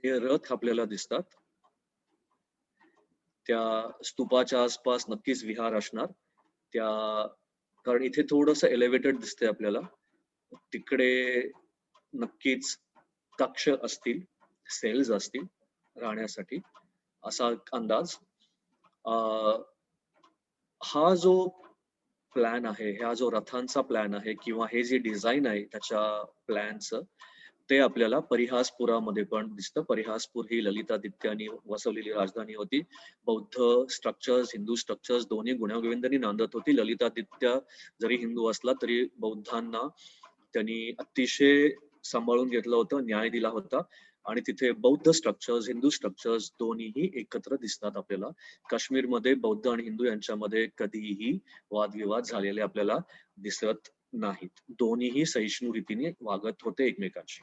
हे रथ आपल्याला दिसतात. त्या स्तूपाच्या आसपास नक्कीच विहार असणार. कारण इथे थोडस एलिव्हेटेड दिसतंय आपल्याला. तिकडे नक्कीच कक्ष असतील, सेल्स असतील राहण्यासाठी, असा अंदाज. हा जो प्लॅन आहे, हा जो रथांचा प्लॅन आहे किंवा हे जे डिझाईन आहे त्याच्या प्लॅनचं, ते आपल्याला परिहासपुरामध्ये पण दिसतं. परिहासपूर ही ललितादित्यांनी वसवलेली राजधानी होती. बौद्ध स्ट्रक्चर्स, हिंदू स्ट्रक्चर्स दोन्ही गुण्यागोविंदांनी नांदत होती. ललितादित्य जरी हिंदू असला तरी बौद्धांना त्यांनी अतिशय सांभाळून घेतलं होतं, न्याय दिला होता. आणि तिथे बौद्ध स्ट्रक्चर्स, हिंदू स्ट्रक्चर्स दोन्हीही एकत्र दिसतात आपल्याला. काश्मीरमध्ये बौद्ध आणि हिंदू यांच्यामध्ये कधीही वादविवाद झालेले आपल्याला दिसत नाहीत. दोन्हीही सहिष्णू रीतीने वागत होते एकमेकांशी.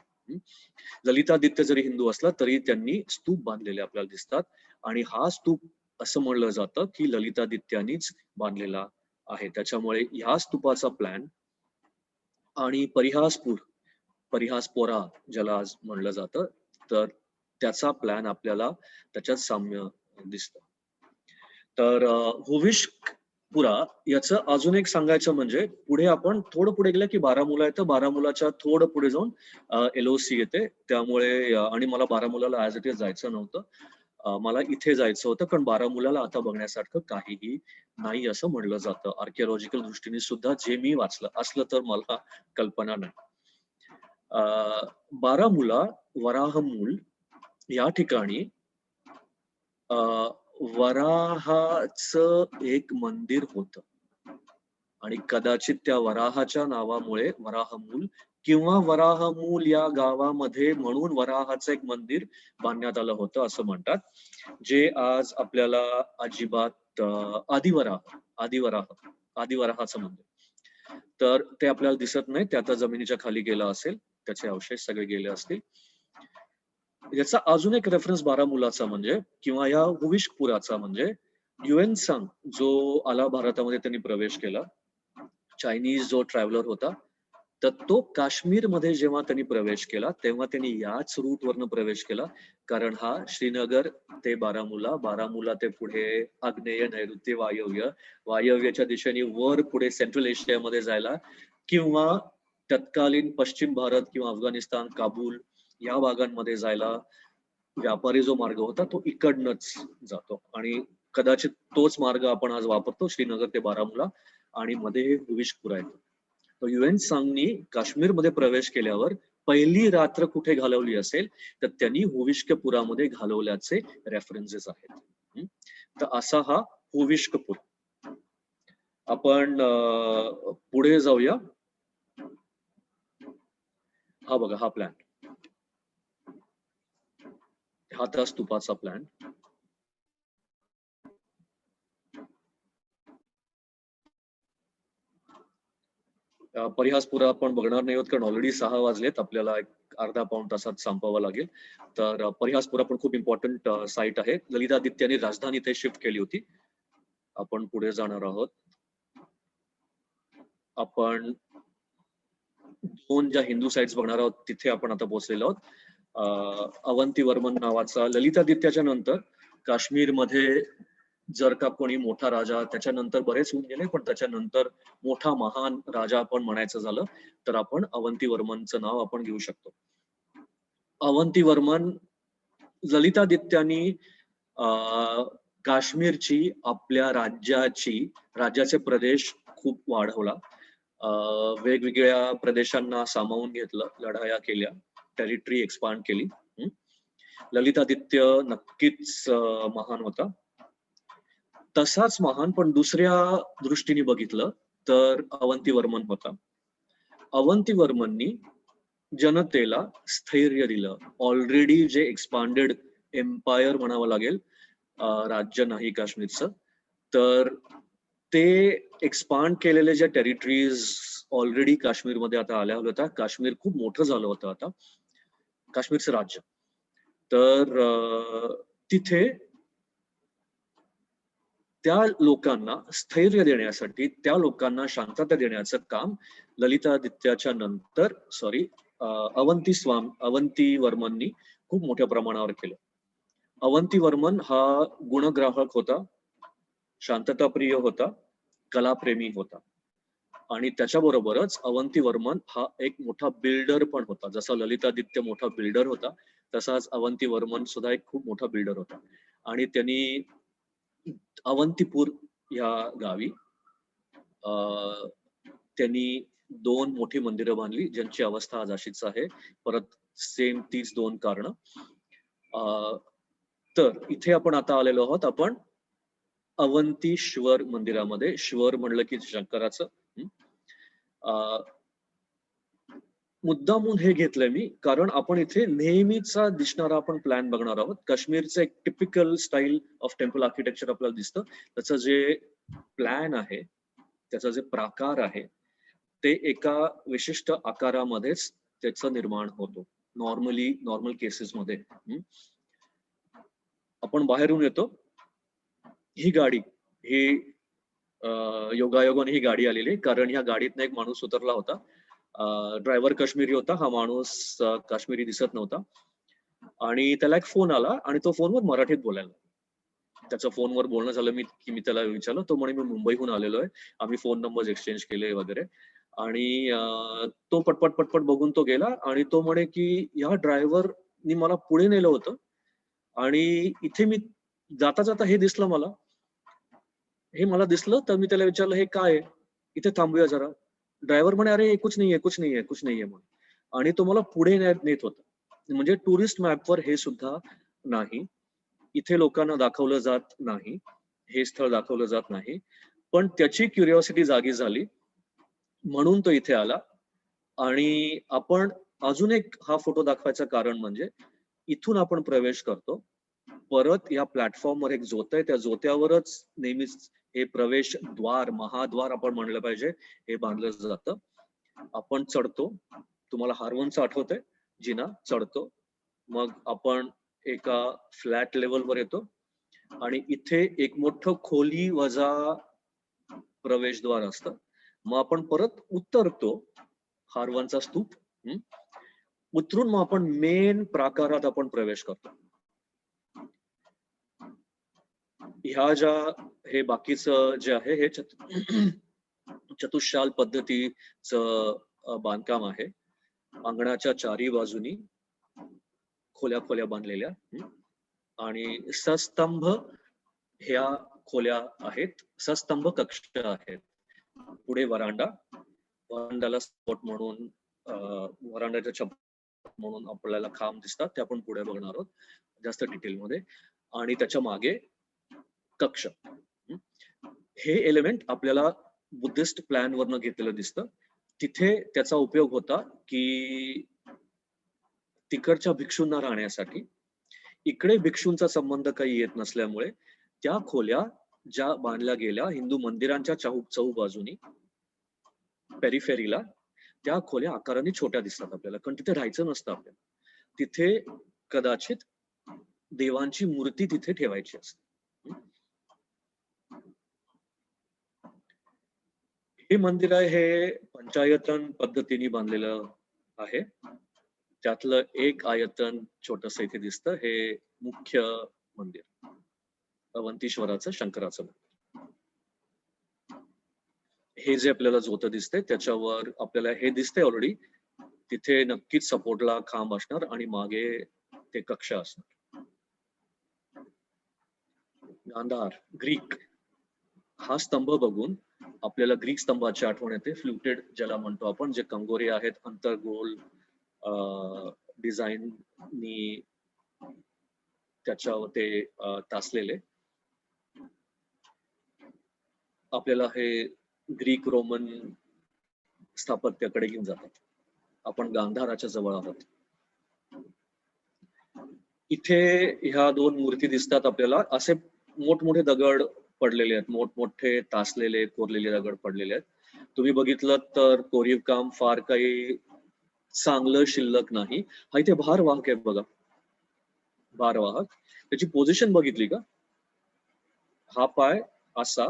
ललितादित्य जरी हिंदू असला तरी त्यांनी स्तूप बांधलेले आपल्याला दिसतात. आणि हा स्तूप असं म्हणलं जातं की ललितादित्यांनीच बांधलेला आहे. त्याच्यामुळे ह्या स्तूपाचा प्लॅन आणि परिहासपोरा ज्याला आज म्हणलं जातं, तर त्याचा प्लॅन आपल्याला त्याच्यात साम्य दिसतं. तर हुविष्कपुरा याचं अजून एक सांगायचं म्हणजे, पुढे आपण थोडं पुढे गेलं की बारामुला येतं. बारामुलाच्या थोडं पुढे जाऊन LOC येते. त्यामुळे आणि मला बारामुलाला ऍज इट इज जायचं नव्हतं. मला इथे जायचं होतं, कारण बारामुलाला आता बघण्यासारखं काहीही नाही असं म्हणलं जातं. आर्किओलॉजिकल दृष्टीने सुद्धा जे मी वाचलं असलं तर मला कल्पना नाही. बारामुला वराहमूल या ठिकाणी वराहाचं एक मंदिर होतं आणि कदाचित त्या वराहाच्या नावामुळे वराहमूल किंवा वराहमूल या गावामध्ये म्हणून वराहाचं एक मंदिर बांधण्यात आलं होतं असं म्हणतात, जे आज आपल्याला अजिबात आदिवराहाचं मंदिर, तर ते आपल्याला दिसत नाही. ते आता जमिनीच्या खाली गेलं असेल, त्याचे अवशेष सगळे गेले असतील. याचा अजून एक रेफरन्स बारामुलाचा म्हणजे किंवा या हुविष्कपुराचा म्हणजे युएनसांग जो आला भारतामध्ये, त्यांनी प्रवेश केला. चायनीज जो ट्रॅव्हलर होता, तर तो काश्मीरमध्ये जेव्हा त्यांनी प्रवेश केला तेव्हा त्यांनी याच रूटवरनं प्रवेश केला, कारण हा श्रीनगर ते बारामुला ते पुढे आग्नेय, नैऋत्य, वायव्यच्या दिशेने वर पुढे सेंट्रल एशियामध्ये जायला किंवा तत्कालीन पश्चिम भारत किंवा अफगाणिस्तान, काबूल या भागांमध्ये जायला व्यापारी जो मार्ग होता तो इकडनंच जातो आणि कदाचित तोच मार्ग आपण आज वापरतो, श्रीनगर ते बारामुला, आणि मध्ये हुविशपुरा येतो. तर युएन सांगनी काश्मीरमध्ये प्रवेश केल्यावर पहिली रात्र कुठे घालवली असेल तर त्यांनी हुविशकपुरामध्ये घालवल्याचे रेफरन्सेस आहेत. तर असा हा हुविशकपूर. आपण पुढे जाऊया. हा बघा, हा प्लॅन, हा त्या स्तूपाचा प्लॅन. परिहासपुरा आपण बघणार नाही आहोत कारण ऑलरेडी 6 वाजलेत, आपल्याला एक अर्धा पाऊण तासात संपवावं लागेल. तर परिहासपुरा पण खूप इम्पॉर्टंट साईट आहे. ललितादित्याने राजधानी इथे शिफ्ट केली होती. आपण पुढे जाणार आहोत. आपण 2 ज्या हिंदू साइट्स बघणार आहोत तिथे आपण आता पोहोचलेलो आहोत. अवंतीवर्मन नावाचा ललितादित्याच्या नंतर काश्मीरमध्ये जर का कोणी मोठा राजा, त्याच्यानंतर बरेच होऊन गेले, पण त्याच्यानंतर मोठा महान राजा आपण म्हणायचं झालं तर आपण अवंतीवर्मनचं नाव आपण घेऊ शकतो. अवंतीवर्मन ललितादित्यांनी काश्मीरची आपल्या राज्याचे प्रदेश खूप वाढवला. वेगवेगळ्या प्रदेशांना सामावून घेतलं, लढाया केल्या, टेरिटरी एक्सपांड केली. ललितादित्य नक्कीच महान होता. तसाच महान पण दुसऱ्या दृष्टीने बघितलं तर अवंतीवर्मन होता. अवंतीवर्मननी जनतेला स्थैर्य दिलं. ऑलरेडी जे एक्सपांडेड एम्पायर म्हणावं लागेल, राज्य नाही काश्मीरचं, तर ते एक्सपांड केलेले जे टेरिटरीज ऑलरेडी काश्मीरमध्ये आता आल्या होत्या, काश्मीर खूप मोठं झालं होतं आता, काश्मीरचं राज्य. तर तिथे त्या लोकांना स्थैर्य देण्यासाठी, त्या लोकांना शांतता देण्याचं काम ललितादित्याच्या नंतर अवंतीवर्मननी खूप मोठ्या प्रमाणावर केलं. अवंतीवर्मन हा गुणग्राहक होता, शांतताप्रिय होता, कलाप्रेमी होता आणि त्याच्याबरोबरच अवंतीवर्मन हा एक मोठा बिल्डर पण होता. जसा ललितादित्य मोठा बिल्डर होता तसाच अवंतीवर्मन सुद्धा एक खूप मोठा बिल्डर होता. आणि त्यांनी अवंतीपूर या गावी त्यांनी 2 मोठी मंदिरं बांधली ज्यांची अवस्था आज अशीच आहे. परत सेम तीच 2 कारणं. तर इथे आपण आता आलेलो आहोत आपण अवंतीश्वर मंदिरामध्ये. श्वर म्हणलं की शंकराचं. मुद्दामून हे घेतलंय मी कारण आपण इथे नेहमीचा दिसणारा आपण प्लॅन बघणार आहोत. काश्मीरचं एक typical style of temple architecture आपल्याला दिसतं. त्याचं जे प्लॅन आहे, त्याचा जे प्राकार आहे, ते एका विशिष्ट आकारामध्येच त्याचं निर्माण होतो. नॉर्मल केसेसमध्ये आपण बाहेरून येतो, ही गाडी, ही योगायोगाने ही गाडी आलेली, कारण ह्या गाडीतनं एक माणूस उतरला होता. ड्रायव्हर काश्मीरी होता, हा माणूस काश्मीरी दिसत नव्हता आणि त्याला एक फोन आला आणि तो फोनवर मराठीत बोलायला. त्याचं फोनवर बोलणं झालं मी त्याला विचारलं, तो म्हणे मी मुंबईहून आलेलो आहे, आम्ही फोन नंबर एक्सचेंज केले वगैरे. आणि तो पटपट बघून तो गेला आणि तो म्हणे की ह्या ड्रायव्हरनी मला पुढे नेलं होतं आणि इथे मी जाता जाता हे दिसलं मला दिसलं, तर मी त्याला विचारलं हे काय आहे, इथे थांबूया जरा. ड्रायव्हर म्हणे अरे कुछ नाहीये म्हणून, आणि तो मला पुढे नेत होता. म्हणजे टुरिस्ट मॅपवर हे सुद्धा नाही, इथे लोकांना दाखवलं जात नाही, हे स्थळ दाखवलं जात नाही, पण त्याची क्युरिओसिटी जागी झाली म्हणून तो इथे आला. आणि आपण अजून एक हा फोटो दाखवायचं कारण म्हणजे इथून आपण प्रवेश करतो, परत या प्लॅटफॉर्मवर एक जोत आहे, त्या जोत्यावरच नेहमीच हे प्रवेशद्वार, महाद्वार आपण म्हणलं पाहिजे, हे बांधलं जातं. आपण चढतो, तुम्हाला हारवनचं आठवतंय, जिना चढतो, मग आपण एका फ्लॅट लेवलवर येतो आणि इथे एक मोठं खोली वजा प्रवेशद्वार असतं. मग आपण परत उतरतो, हारवांचा स्तूप. उतरून मग आपण मेन प्राकारात आपण प्रवेश करतो. ह्या ज्या हे बाकीचं जे आहे हे चतुष्शाल पद्धतीचं बांधकाम आहे. अंगणाच्या चारी बाजूनी खोल्या खोल्या बांधलेल्या आणि सस्तंभ ह्या खोल्या आहेत. सस्तंभ कक्ष आहेत. पुढे वरांडाला सपोर्ट म्हणून वरांड्याच्या छप म्हणून आपल्याला खांब दिसतात, ते आपण पुढे बघणार आहोत जास्त डिटेल मध्ये. आणि त्याच्या मागे कक्ष. हे एलिमेंट आपल्याला बुद्धिस्ट प्लॅन वरनं घेतलेलं दिसतं. तिथे त्याचा उपयोग होता की तिकडच्या भिक्षूंना राहण्यासाठी. इकडे भिक्षूंचा संबंध काही येत नसल्यामुळे त्या खोल्या ज्या बांधल्या गेल्या हिंदू मंदिरांच्या चहूबाजूनी पेरिफेरीला, त्या खोल्या आकाराने छोट्या दिसतात आपल्याला, कारण तिथे राहायचं नसतं आपल्याला. तिथे कदाचित देवांची मूर्ती तिथे ठेवायची असते. हे मंदिर आहे हे पंचायतन पद्धतीने बांधलेलं आहे. त्यातलं एक आयतन छोटस इथे दिसतं, हे मुख्य मंदिर अवंतीश्वराचं, शंकराचं मंदिर. हे जे आपल्याला झोतं दिसतंय त्याच्यावर आपल्याला हे दिसतंय ऑलरेडी, तिथे नक्कीच सपोर्टला खांब असणार आणि मागे ते कक्ष असणार. गांधार ग्रीक हा स्तंभ बघून आपल्याला ग्रीक स्तंभाची आठवण येते. फ्लुटेड ज्याला म्हणतो आपण, जे कंगोरे आहेत अंतर्गोल डिझाईननी त्याच्यावर ते तासलेले. आपल्याला हे ग्रीक रोमन स्थापत्याकडे घेऊन जातात. आपण गांधाराच्या जवळ आहोत. इथे ह्या दोन मूर्ती दिसतात आपल्याला. असे मोठमोठे दगड पडलेले आहेत, मोठमोठे तासलेले कोरलेले दगड पडलेले आहेत. तुम्ही बघितलं तर कोरीव काम फार काही चांगलं शिल्लक नाही. हा इथे भारवाहक आहे बघा, भारवाहक. त्याची पोझिशन बघितली का? हा पाय असा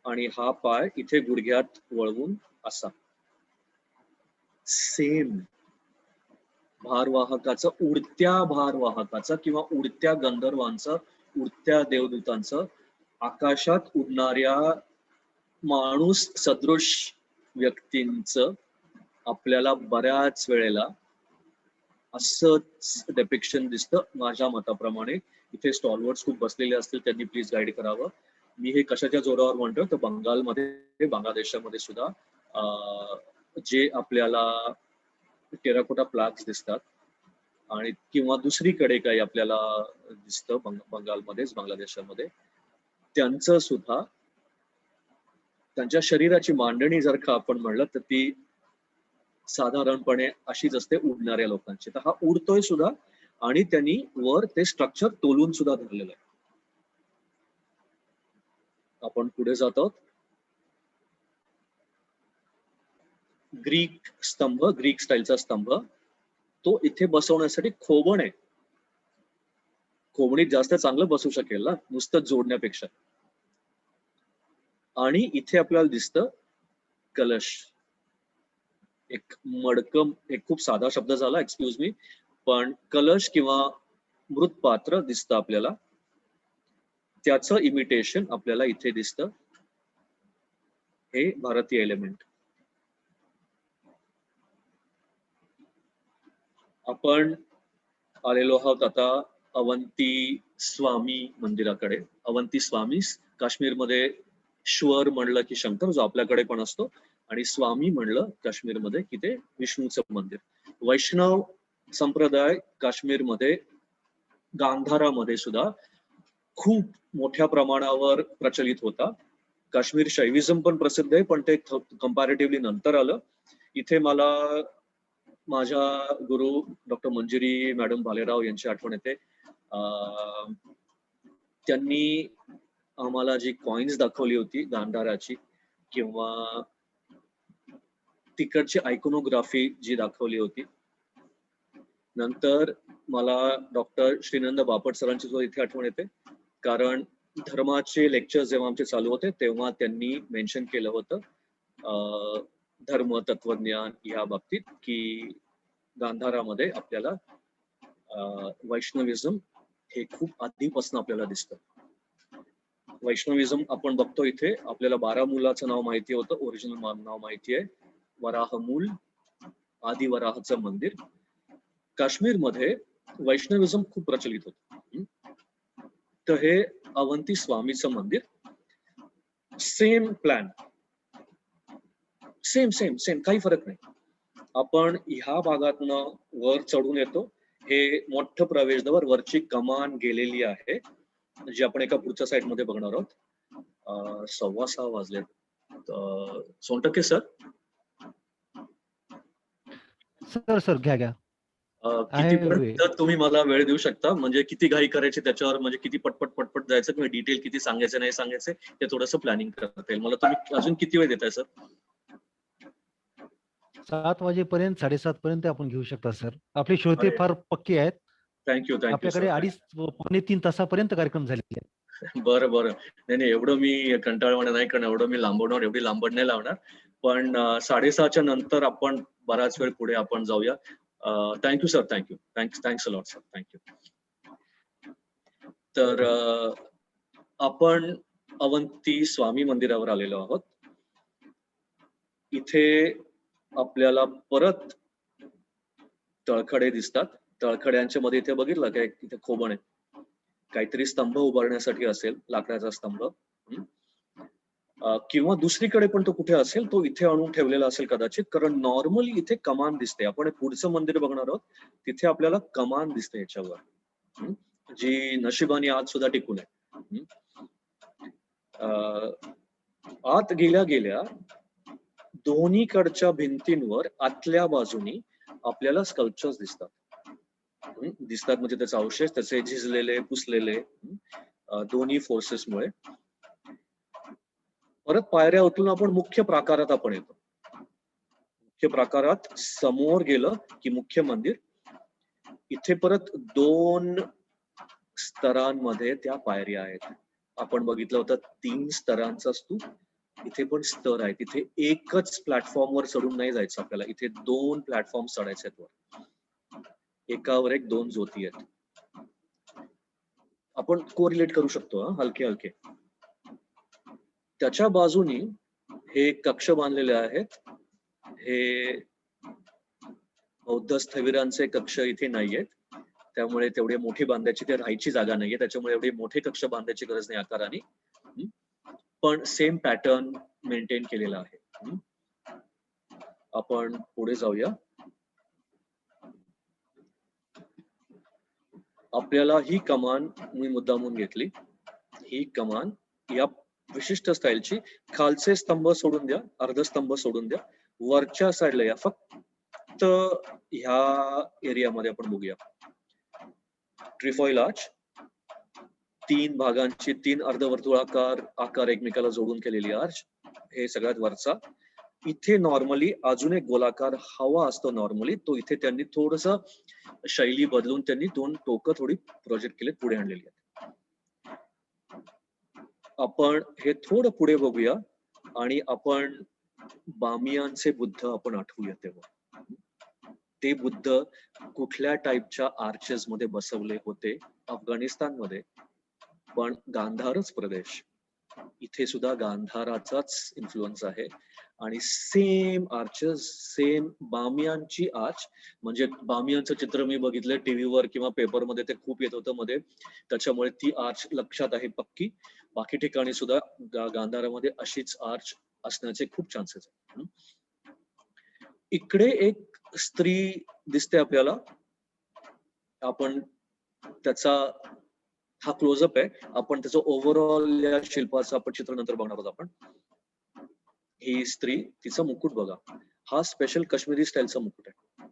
आणि हा पाय इथे गुडघ्यात वळवून असा. सेम भारवाहकाचं, उडत्या भारवाहकाचं किंवा उडत्या गंधर्वांचं, उडत्या देवदूतांचं, आकाशात उडणाऱ्या माणूस सदृश व्यक्तींचं आपल्याला बऱ्याच वेळेला असंच डेपिक्शन दिसतं. माझ्या मताप्रमाणे इथे स्टॉलवर्ड्स खूप बसलेले असतील, त्यांनी प्लीज गाईड करावं. मी हे कशाच्या जोरावर म्हणतोय तर बंगालमध्ये, बांगलादेशामध्ये सुद्धा जे आपल्याला टेराकोटा प्लाग्स दिसतात आणि किंवा दुसरीकडे काही आपल्याला दिसतं बंगालमध्येच, बांगलादेशामध्ये, त्यांचं सुद्धा त्यांच्या शरीराची मांडणी जर का आपण म्हणलं तर ती साधारणपणे अशीच असते उडणाऱ्या लोकांची. तर हा उडतोय सुद्धा आणि त्यांनी वर ते स्ट्रक्चर तोलून सुद्धा धरलेलं आहे. आपण पुढे जात आहोत. ग्रीक स्तंभ, ग्रीक स्टाईलचा स्तंभ, तो इथे बसवण्यासाठी खोबण आहे. खोबणीत जास्त चांगलं बसू शकेल ना, नुसतं जोडण्यापेक्षा. आणि इथे आपल्याला दिसतं कलश. एक मडकम, एक खूप साधा शब्द झाला, एक्सक्यूज मी, पण कलश किंवा मृत पात्र दिसतं आपल्याला. त्याचं इमिटेशन आपल्याला इथे दिसतं. हे भारतीय एलिमेंट. आपण आलेलो आहोत आता अवंती स्वामी मंदिराकडे. अवंती स्वामी काश्मीरमध्ये श्वर म्हणलं की शंकर, जो आपल्याकडे पण असतो, आणि स्वामी म्हणलं काश्मीरमध्ये की ते विष्णूचं मंदिर. वैष्णव संप्रदाय काश्मीरमध्ये, गांधारामध्ये सुद्धा खूप मोठ्या प्रमाणावर प्रचलित होता. काश्मीर शैविझम पण प्रसिद्ध आहे, पण ते कंपॅरेटिव्हली नंतर आलं. इथे मला माझ्या गुरु डॉक्टर मंजिरी मॅडम भालेराव यांची आठवण येते. त्यांनी आम्हाला जी कॉइन्स दाखवली होती गांधाराची, किंवा तिकडची आयकोनोग्राफी जी दाखवली होती. नंतर मला डॉक्टर श्रीनंद बापट सरांची जो इथे आठवण येते, कारण धर्माचे लेक्चर्स जेव्हा आमचे चालू होते तेव्हा त्यांनी मेन्शन केलं होतं धर्म तत्वज्ञान या बाबतीत की गांधारामध्ये आपल्याला वैष्णविझम हे खूप आधीपासून आपल्याला दिसतं. वैष्णविझम आपण बघतो इथे आपल्याला बारामुलाचं नाव माहिती होतं, ओरिजिनल नाव माहिती आहे, वराहमूल आदि वराहचं मंदिर. काश्मीरमध्ये वैष्णविझम खूप प्रचलित होतं. तर हे अवंती स्वामीचं मंदिर, same plan, same same same, काही फरक नाही. आपण ह्या भागातनं वर चढून येतो, हे मोठं प्रवेशद्वार, वरची कमान गेलेली आहे जी आपण एका पुढच्या साईड मध्ये बघणार आहोत. 6:15 वाजलेत. सोनटक्के सर, सर घ्या घ्या. कितीपर्यंत तुम्ही मला वेळ देऊ शकता, म्हणजे किती घाई करायची त्याच्यावर, म्हणजे किती पटपट पटपट जायचं किंवा डिटेल किती सांगायचं नाही सांगायचं ते थोडंसं प्लॅनिंग करता येईल मला. तुम्ही अजून किती वेळ देताय सर? 7 वाजेपर्यंत 7:30 पर्यंत आपण घेऊ शकता सर. आपले श्रोते अरे, फार पक्के आहेत. थँक्यू थँक्यू आपल्याकडे सर. 2.5 पावणे 3 तासापर्यंत कार्यक्रम झालेले आहेत. बरं बरं, नाही नाही, एवढं मी कंटाळवाणं नाही करणार, एवढं मी लांबवणार, एवढी लांबड नाही लावणार. पण 6:30च्या नंतर आपण बराच वेळ पुढे आपण जाऊया. Thank you sir, thank you, thanks a lot sir, thank you. तर आपण अवंती स्वामी मंदिरावर आलेलो आहोत. इथे आपल्याला परत तळखडे दिसतात. तळखड्यांच्या मध्ये इथे बघितलं काय, इथे खोबण आहे, काहीतरी स्तंभ उभारण्यासाठी असेल, लाकडाचा स्तंभ. किंवा दुसरीकडे पण तो कुठे असेल, तो इथे आणून ठेवलेला असेल कदाचित, कारण नॉर्मली इथे कमान दिसते. आपण पुढचं मंदिर बघणार आहोत, तिथे आपल्याला कमान दिसते याच्यावर, जी नशिबाने आज सुद्धा टिकून आहे. आत गेल्या गेल्या दोन्हीकडच्या भिंतींवर आतल्या बाजूनी आपल्याला स्कल्पचर्स दिसतात म्हणजे त्याचा अवशेष, त्याचे झिजलेले पुसलेले, दोन्ही फोर्सेसमुळे. परत पायऱ्या उतरून आपण मुख्य प्राकारात आपण येतो. मुख्य प्राकारात समोर गेलं की मुख्य मंदिर. इथे परत 2 स्तरांमध्ये त्या पायऱ्या आहेत. आपण बघितलं होतं 3 स्तरांचा स्तूप, इथे पण स्तर आहे. तिथे एकच प्लॅटफॉर्मवर चढून नाही जायचं आपल्याला, इथे 2 प्लॅटफॉर्म चढायचे आहेत वर, एकावर एक 2 ज्योती आहेत. आपण कोरिलेट करू शकतो हलके हलके. त्याच्या बाजूनी हे कक्ष बांधलेले आहेत. हे बौद्ध स्थविरांचे कक्ष इथे नाहीयेत, त्यामुळे तेवढे मोठी बांधायची, ते राहायची जागा नाहीये, त्याच्यामुळे एवढे मोठे कक्ष बांधायची गरज नाही आकाराने. पण सेम पॅटर्न मेंटेन केलेला आहे. आपण पुढे जाऊया. आपल्याला ही कमान मी मुद्दामून घेतली. ही कमान या विशिष्ट स्टाईलची, खालचे स्तंभ सोडून द्या, अर्धस्तंभ सोडून द्या, वरच्या साईडला या. फक्त ह्या एरियामध्ये आपण बघूया. ट्रिफॉइल आर्च, 3 भागांची 3 अर्धवर्तुळाकार आकार एकमेकाला जोडून केलेली आर्च, हे सगळ्यात वरचा. इथे नॉर्मली अजून एक गोलाकार हवा असतो नॉर्मली, तो इथे त्यांनी थोडस शैली बदलून त्यांनी 2 टोकं थोडी प्रोजेक्ट केले, पुढे आणलेली आहेत. आपण हे थोडं पुढे बघूया आणि आपण बामियांचे बुद्ध आपण आठवूया. तेव्हा ते बुद्ध कुठल्या टाईपच्या आर्चेस मध्ये बसवले होते? अफगाणिस्तानमध्ये, पण गांधारच प्रदेश, इथे सुद्धा गांधाराचाच इन्फ्लुअन्स आहे. आणि सेम आर्चेस, सेम बामियांची आर्च. म्हणजे बामियांचं चित्र मी बघितलं टीव्हीवर किंवा पेपरमध्ये, ते खूप येत होतं मध्ये, त्याच्यामुळे ती आर्च लक्षात आहे पक्की. बाकी ठिकाणी सुद्धा गांधारामध्ये अशीच आर्च असण्याचे खूप चान्सेस आहेत. इकडे एक स्त्री दिसते आपल्याला, आपण त्याचा हा क्लोजअप आहे, आपण त्याचं ओव्हरऑल या शिल्पाचं आपण चित्र नंतर बघणार आहोत. आपण ही स्त्री, तिचा मुकुट बघा, हा स्पेशल काश्मीरी स्टाईलचा मुकुट आहे.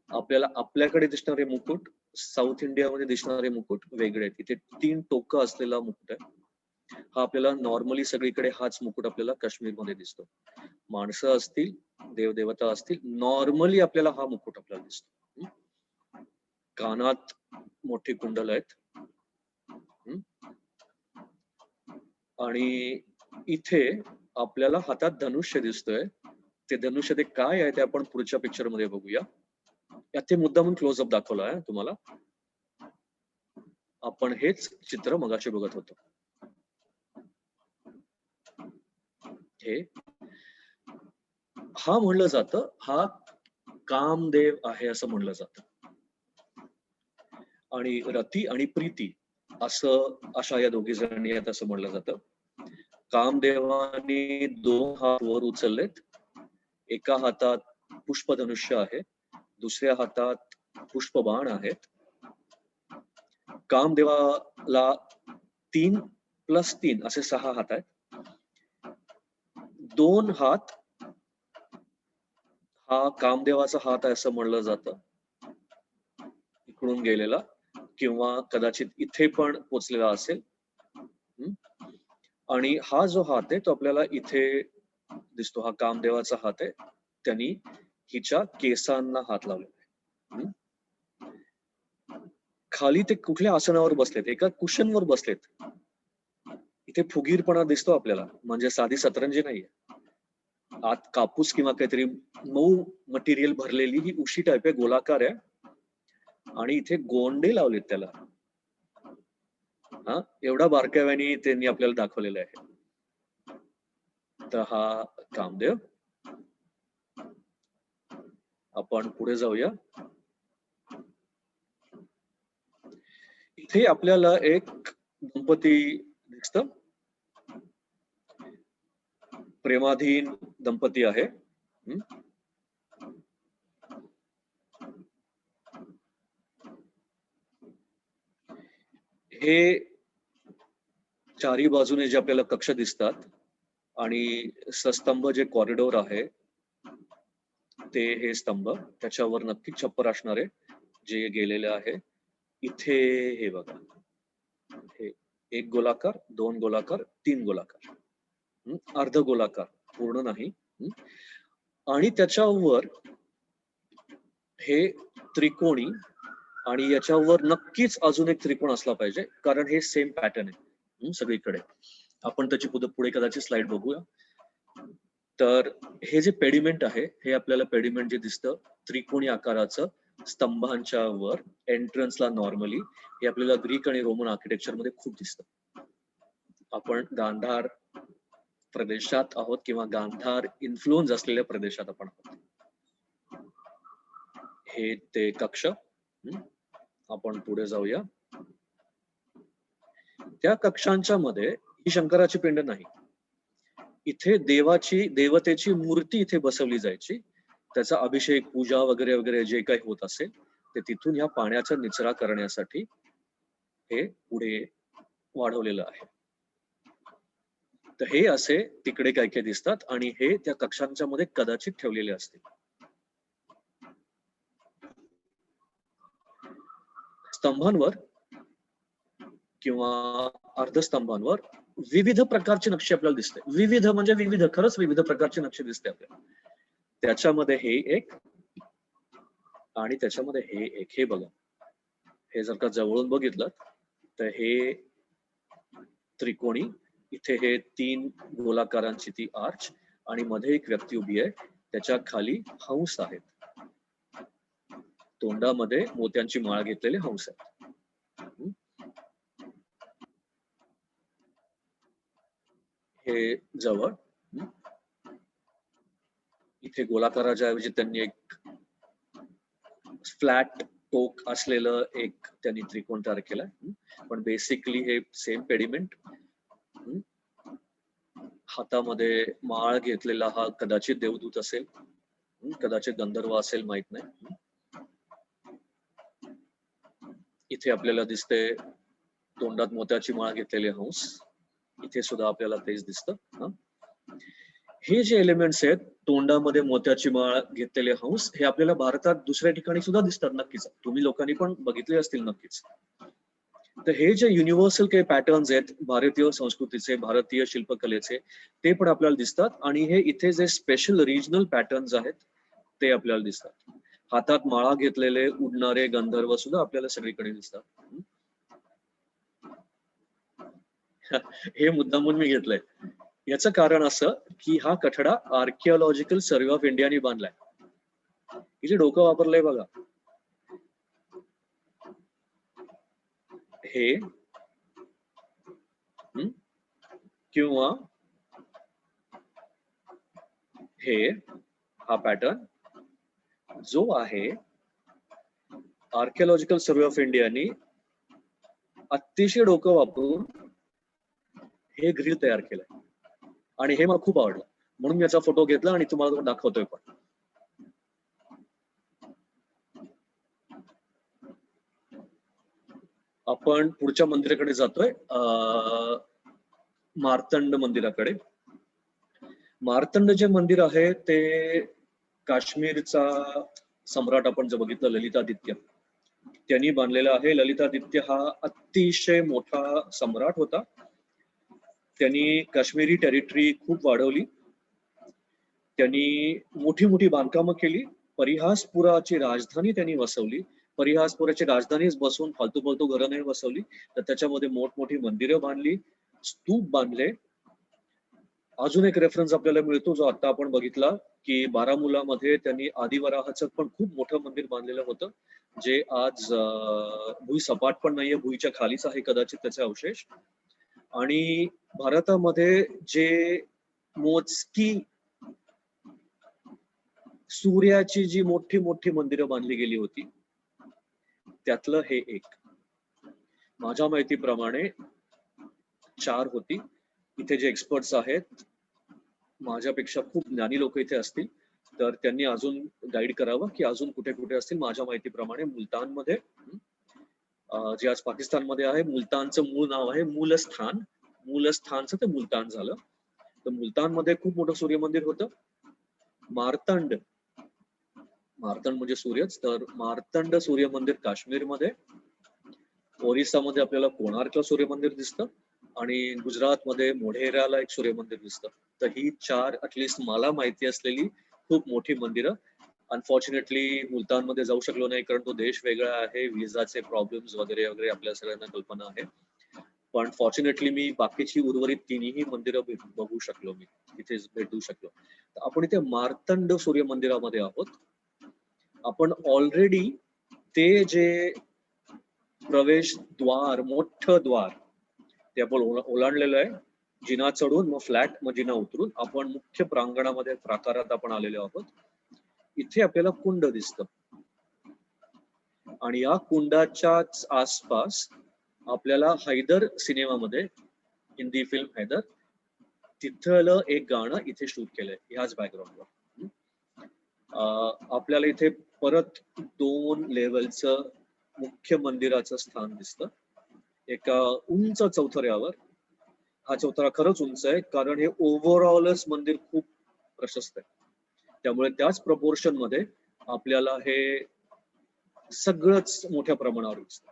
आपल्याला आपल्याकडे दिसणारे मुकुट, साऊथ इंडियामध्ये दिसणारे मुकुट वेगळे आहेत. इथे 3 टोकं असलेला मुकुट आहे. हा आपल्याला नॉर्मली सगळीकडे हाच मुकुट आपल्याला काश्मीरमध्ये दिसतो. माणसं असतील, देवदेवता असतील, नॉर्मली आपल्याला हा मुकुट आपल्याला दिसतो. कानात मोठी कुंडल आहेत, आणि इथे आपल्याला हातात धनुष्य दिसतोय. ते धनुष्य ते काय आहे ते आपण पुढच्या पिक्चर मध्ये बघूया. यात ते मुद्दामून क्लोजअप दाखवला आहे तुम्हाला. आपण हेच चित्र मगाशी बघत होतो. हे हा म्हणलं जातं, हा कामदेव आहे असं म्हणलं जातं. आणि रती आणि प्रीती अशा या दोघी जणी आहेत असं म्हणलं जातं. कामदेवाने 2 हात वर उचललेत. एका हातात पुष्पधनुष्य आहे, दुसऱ्या हातात पुष्पबाण आहेत. कामदेवाला 3 + 3 असे 6 हात आहेत. 2 हात हा कामदेवाचा हात आहे असं म्हणलं जातं, इकडून गेलेला, किंवा कदाचित इथे पण पोचलेला असेल. आणि हा जो हात आहे तो आपल्याला इथे दिसतो, हा कामदेवाचा हात आहे. त्यांनी हिच्या केसांना हात लावलेला आहे. खाली ते कुठल्या आसनावर बसलेत? एका कुशनवर बसलेत. इथे फुगीरपणा दिसतो आपल्याला, म्हणजे साधी सतरंजी नाहीये. आत कापूस किंवा काहीतरी मऊ मटेरियल भरलेली ही उशी टाईप आहे, गोलाकार आहे. आणि इथे गोंडे लावलेत त्याला. हा एवढा बारकाव्याने त्यांनी आपल्याला दाखवलेला आहे. तर हा कामदेव. आपण पुढे जाऊया. इथे आपल्याला एक दंपती दिसत, प्रेमाधीन दंपती आहे. हे चारी बाजूने जे आपल्याला कक्ष दिसतात आणि सस्तंभ जे कॉरिडोर आहे ते हे स्तंभ, त्याच्यावर नक्की छप्पर असणारे जे गेलेले आहे. इथे हे बघा, हे 1 गोलाकार, 2 गोलाकार, 3 गोलाकार, अर्ध गोलाकार, पूर्ण नाही. आणि त्याच्यावर हे त्रिकोणी, आणि याच्यावर नक्कीच अजून एक त्रिकोण असला पाहिजे, कारण हे सेम पॅटर्न आहे सगळीकडे. आपण त्याची पुढे कदाचित स्लाइड बघूया. तर हे जे पेडिमेंट आहे, हे आपल्याला पेडिमेंट जे दिसतं त्रिकोणी आकाराचं स्तंभांच्या वर एंट्रन्सला, नॉर्मली हे आपल्याला ग्रीक आणि रोमन आर्किटेक्चर मध्ये खूप दिसतं. आपण गांधार प्रदेशात आहोत किंवा गांधार इन्फ्लुएन्स असलेल्या प्रदेशात आपण आहोत. हे ते कक्ष. आपण पुढे जाऊया. त्या कक्षांच्या मध्ये ही शंकराची पिंड नाही, इथे देवतेची मूर्ती इथे बसवली जायची. त्याचा अभिषेक, पूजा वगैरे वगैरे जे काही होत असेल ते तिथून ह्या पाण्याचा निचरा करण्यासाठी हे पुढे वाढवलेलं आहे. तर हे असे तिकडे काय काय दिसतात, आणि हे त्या कक्षांच्या मध्ये कदाचित ठेवलेले असतील. स्तंभांवर किंवा अर्धस्तंभांवर विविध प्रकारचे नक्षी आपल्याला दिसते. विविध म्हणजे विविध, खरंच विविध प्रकारचे नक्षी दिसते आपल्याला. त्याच्यामध्ये हे एक आणि त्याच्यामध्ये हे एक. हे बघा, हे जर का जवळून बघितलं तर हे त्रिकोणी, इथे हे 3 गोलाकारांची ती आर्च, आणि मध्ये एक व्यक्ती उभी आहे, त्याच्या खाली हंस आहेत, तोंडामध्ये मोत्यांची माळ घेतलेले हंस आहेत. हे जवळ, इथे गोलाकाराच्या ऐवजी त्यांनी एक फ्लॅट टोक असलेलं एक त्यांनी त्रिकोण तयार केलाय. पण बेसिकली हे सेम पेडिमेंट. हातामध्ये माळ घेतलेला हा कदाचित देवदूत असेल, कदाचित गंधर्व असेल, माहित नाही. इथे आपल्याला दिसते तोंडात मोत्याची माळ घेतलेले हंस, इथे सुद्धा आपल्याला तेच दिसतं. हे जे एलिमेंट्स आहेत, तोंडामध्ये मोत्याची माळ घेतलेले हंस, हे आपल्याला भारतात दुसऱ्या ठिकाणी सुद्धा दिसतात नक्कीच, तुम्ही लोकांनी पण बघितले असतील नक्कीच. तर हे जे युनिव्हर्सल काही पॅटर्न्स आहेत भारतीय संस्कृतीचे, भारतीय शिल्पकलेचे, ते पण आपल्याला दिसतात. आणि हे इथे जे स्पेशल रिजनल पॅटर्न्स आहेत ते आपल्याला दिसतात. हातात माळा घेतलेले उडणारे गंधर्व सुद्धा आपल्याला सगळीकडे दिसतात. हे मुद्दामून मी घेतलंय, याचं कारण असं की हा कठडा आर्किओलॉजिकल सर्व्हे ऑफ इंडियाने बांधलाय. किती डोकं वापरलंय बघा. हे किंवा हे हा पॅटर्न जो आहे आर्किओलॉजिकल सर्व्हे ऑफ इंडियाने अतिशय डोकं वापरून हे ग्रिल तयार केलंय आणि हे मला खूप आवडलं म्हणून मी याचा फोटो घेतला आणि तुम्हाला दाखवतोय पण. आपण पुढच्या मंदिराकडे जातोय, मार्तंड मंदिराकडे. मार्तंड जे मंदिर आहे ते काश्मीरचा सम्राट आपण जर बघितलं ललितादित्य त्यांनी बांधलेला आहे. ललितादित्य हा अतिशय मोठा सम्राट होता. त्यांनी काश्मीरी टेरिटरी खूप वाढवली. त्यांनी मोठी मोठी बांधकामं केली. परिहासपुराची राजधानी त्यांनी वसवली. परिहासपुराची राजधानीच बसून फालतू फालतू घरं नाही बसवली, तर त्याच्यामध्ये मोठमोठी मंदिरं बांधली, स्तूप बांधले. अजून एक रेफरन्स आपल्याला मिळतो जो आता आपण बघितला की बारामुलामध्ये त्यांनी आदिवराहाचं पण खूप मोठं मंदिर बांधलेलं होतं, जे आज भुईसपाट पण नाहीये, भुईच्या खालीच आहे कदाचित त्याचे अवशेष. आणि भारतामध्ये जे मोजकी सूर्याची जी मोठी मोठी मंदिरं बांधली गेली होती त्यातलं हे एक. माझ्या माहितीप्रमाणे 4 होती. इथे जे एक्सपर्ट्स आहेत माझ्यापेक्षा खूप ज्ञानी लोक इथे असतील तर त्यांनी अजून गाईड करावं की अजून कुठे कुठे असतील. माझ्या माहितीप्रमाणे मुलतानमध्ये, जे आज पाकिस्तानमध्ये आहे, मुलतानचं मूळ नाव आहे मूलस्थान. मूलस्थानचं ते मुलतान झालं. तर मुलतानमध्ये खूप मोठं सूर्य मंदिर होतं. मार्तंड म्हणजे सूर्यच, तर मार्तंड सूर्य मंदिर काश्मीरमध्ये. ओरिसामध्ये आपल्याला कोणार्कला सूर्य मंदिर दिसतं आणि गुजरातमध्ये मोढेराला एक सूर्य मंदिर दिसतं. तर ही 4 ऍटलिस्ट मला माहिती असलेली खूप मोठी मंदिरं. अनफॉर्च्युनेटली मुलतानमध्ये जाऊ शकलो नाही कारण तो देश वेगळा आहे, विजाचे प्रॉब्लेम्स वगैरे वगैरे आपल्या सगळ्यांना कल्पना आहे. पण फॉर्च्युनेटली मी बाकीची उर्वरित 3ही मंदिरं बघू शकलो, मी इथे भेटू शकलो. तर आपण इथे मार्तंड सूर्य मंदिरामध्ये आहोत. आपण ऑलरेडी ते जे प्रवेशद्वार, मोठं द्वार ते आपण ओलांडलेलं आहे. जिना चढून मग फ्लॅट, मग जिना उतरून आपण मुख्य प्रांगणामध्ये प्राकारात आपण आलेलो आहोत. इथे आपल्याला कुंड दिसतं आणि या कुंडाच्याच आसपास आपल्याला हैदर सिनेमामध्ये, हिंदी फिल्म हैदर, तिथलं एक गाणं इथे शूट केलंय ह्याच बॅकग्राऊंडवर. आपल्याला इथे परत 2 लेवलचं मुख्य मंदिराचं स्थान दिसतं एका उंच चौथऱ्यावर. हा चौथरा खरंच उंच आहे कारण हे ओव्हरऑलच मंदिर खूप प्रशस्त आहे, त्यामुळे त्याच प्रपोर्शन मध्ये आपल्याला हे सगळंच मोठ्या प्रमाणावर दिसतं.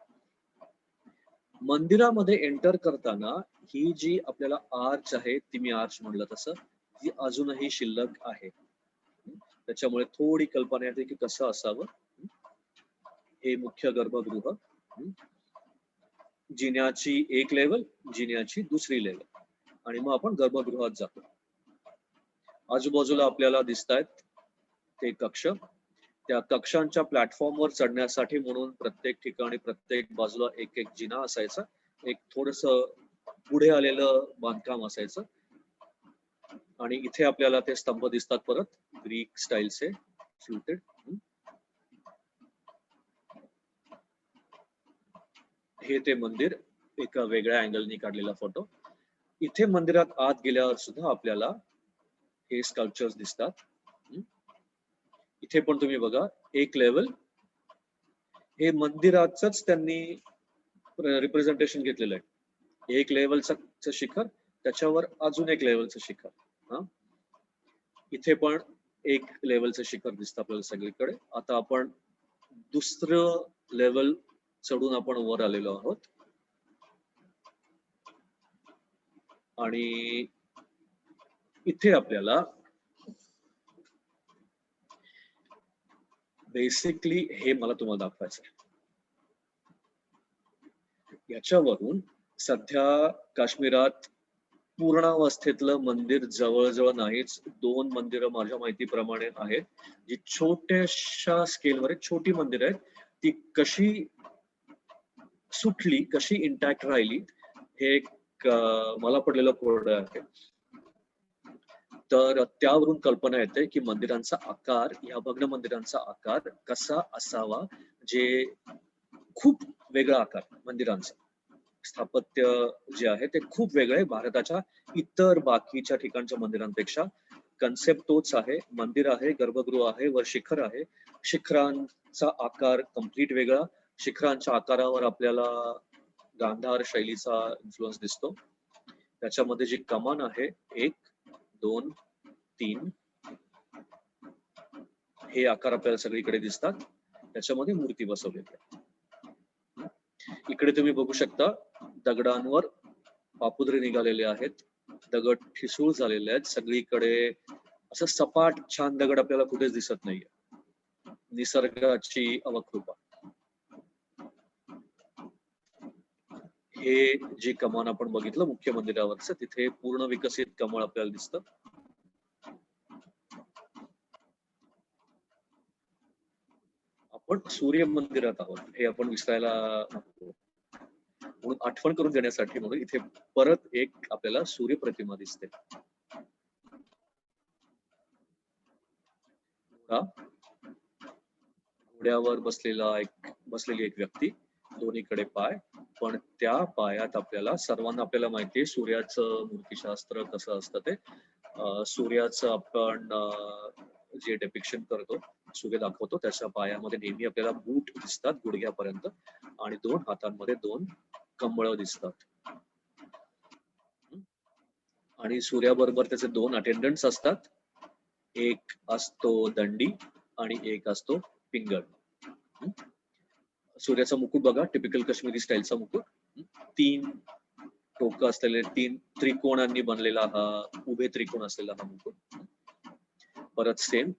मंदिरामध्ये एंटर करताना ही जी आपल्याला आर्च आहे, ती मी आर्च म्हणलं तसं, ती अजूनही शिल्लक आहे. त्याच्यामुळे थोडी कल्पना येते की कसं असावं. हे मुख्य गर्भगृह, जिन्याची एक लेवल, जिन्याची दुसरी लेवल, आणि मग आपण गर्भगृहात जातो. आजूबाजूला आपल्याला दिसतायत ते कक्ष. त्या कक्षांच्या प्लॅटफॉर्मवर चढण्यासाठी म्हणून प्रत्येक ठिकाणी प्रत्येक बाजूला एक एक जिना असायचा, एक थोडस पुढे आलेलं बांधकाम असायचं. आणि इथे आपल्याला ते स्तंभ दिसतात परत ग्रीक स्टाईलचे फ्लुटेड. हे ते मंदिर एका वेगळ्या अँगलनी काढलेला फोटो. इथे मंदिरात आत गेल्यावर सुद्धा आपल्याला हे स्कल्पचर्स दिसतात. इथे पण तुम्ही बघा एक लेवल, हे मंदिराचंच त्यांनी रिप्रेझेंटेशन घेतलेलं आहे. एक लेवलचं शिखर, त्याच्यावर अजून एक लेवलचं शिखर. इथे पण एक लेवलचं शिखर दिसतं आपल्याला सगळीकडे. आता आपण दुसरं लेवल चढून आपण वर आलेलो आहोत आणि इथे आपल्याला बेसिकली हे मला तुम्हाला दाखवायचं आहे. याच्यावरून सध्या काश्मीरात पूर्णावस्थेतलं मंदिर जवळजवळ नाहीच. 2 मंदिरं माझ्या माहितीप्रमाणे आहेत, जी छोट्याशा स्केलवर आहेत. छोटी मंदिरं आहेत. ती कशी सुटली, कशी इंटॅक्ट राहिली, हे एक मला पडलेलं कोडं आहे. तर त्यावरून कल्पना येते की मंदिरांचा आकार, या भग्न मंदिरांचा आकार कसा असावा, जे खूप वेगळा आकार मंदिरांचा. स्थापत्य जे आहे ते खूप वेगळं आहे भारताच्या इतर बाकीच्या ठिकाणच्या मंदिरांपेक्षा. कन्सेप्ट तोच आहे. मंदिर आहे, गर्भगृह आहे, वर शिखर आहे. शिखरांचा आकार कम्प्लीट वेगळा. शिखरांच्या आकारावर आपल्याला गांधार शैलीचा इन्फ्लुअन्स दिसतो. त्याच्यामध्ये जी कमान आहे, 1, 2, 3 हे आकार आपल्याला सगळीकडे दिसतात. त्याच्यामध्ये मूर्ती बसवलेली आहे. इकडे तुम्ही बघू शकता दगडांवर पापुद्रे निघालेले आहेत. दगड ठिसूळ झालेले आहेत. सगळीकडे असं सपाट छान दगड आपल्याला कुठेच दिसत नाहीये. निसर्गाची अवकृपा. हे जे कमान आपण बघितलं मुख्य मंदिरावरचं, तिथे पूर्ण विकसित कमळ आपल्याला दिसतं. आपण सूर्य मंदिरात आहोत हे आपण विसरायला नको. म्हणून आठवण करून देण्यासाठी म्हणून इथे परत एक आपल्याला सूर्य प्रतिमा दिसते. घोड्यावर बसलेली एक व्यक्ती, दोन्हीकडे पाय, पण त्या पायात सर्वांना आपल्याला माहितीये सूर्याचं मूर्तिशास्त्र कसं असतं ते. सूर्याचं आपण जे डेपिक्शन करतो, सूर्य दाखवतो, त्याच्या पायामध्ये नेहमी आपल्याला बूट दिसतात गुडघ्यापर्यंत, आणि 2 हातांमध्ये 2 कमळं दिसतात. आणि सूर्याबरोबर त्याचे 2 अटेंडंट्स असतात. एक असतो दंडी आणि एक असतो पिंगळ. सूर्याचा मुकुट बघा, टिपिकल काश्मीरी स्टाईलचा मुकुट. 3 टोकं असलेले 3 त्रिकोणांनी बनलेला हा, उभे त्रिकोण असलेला हा मुकुट. परत सेम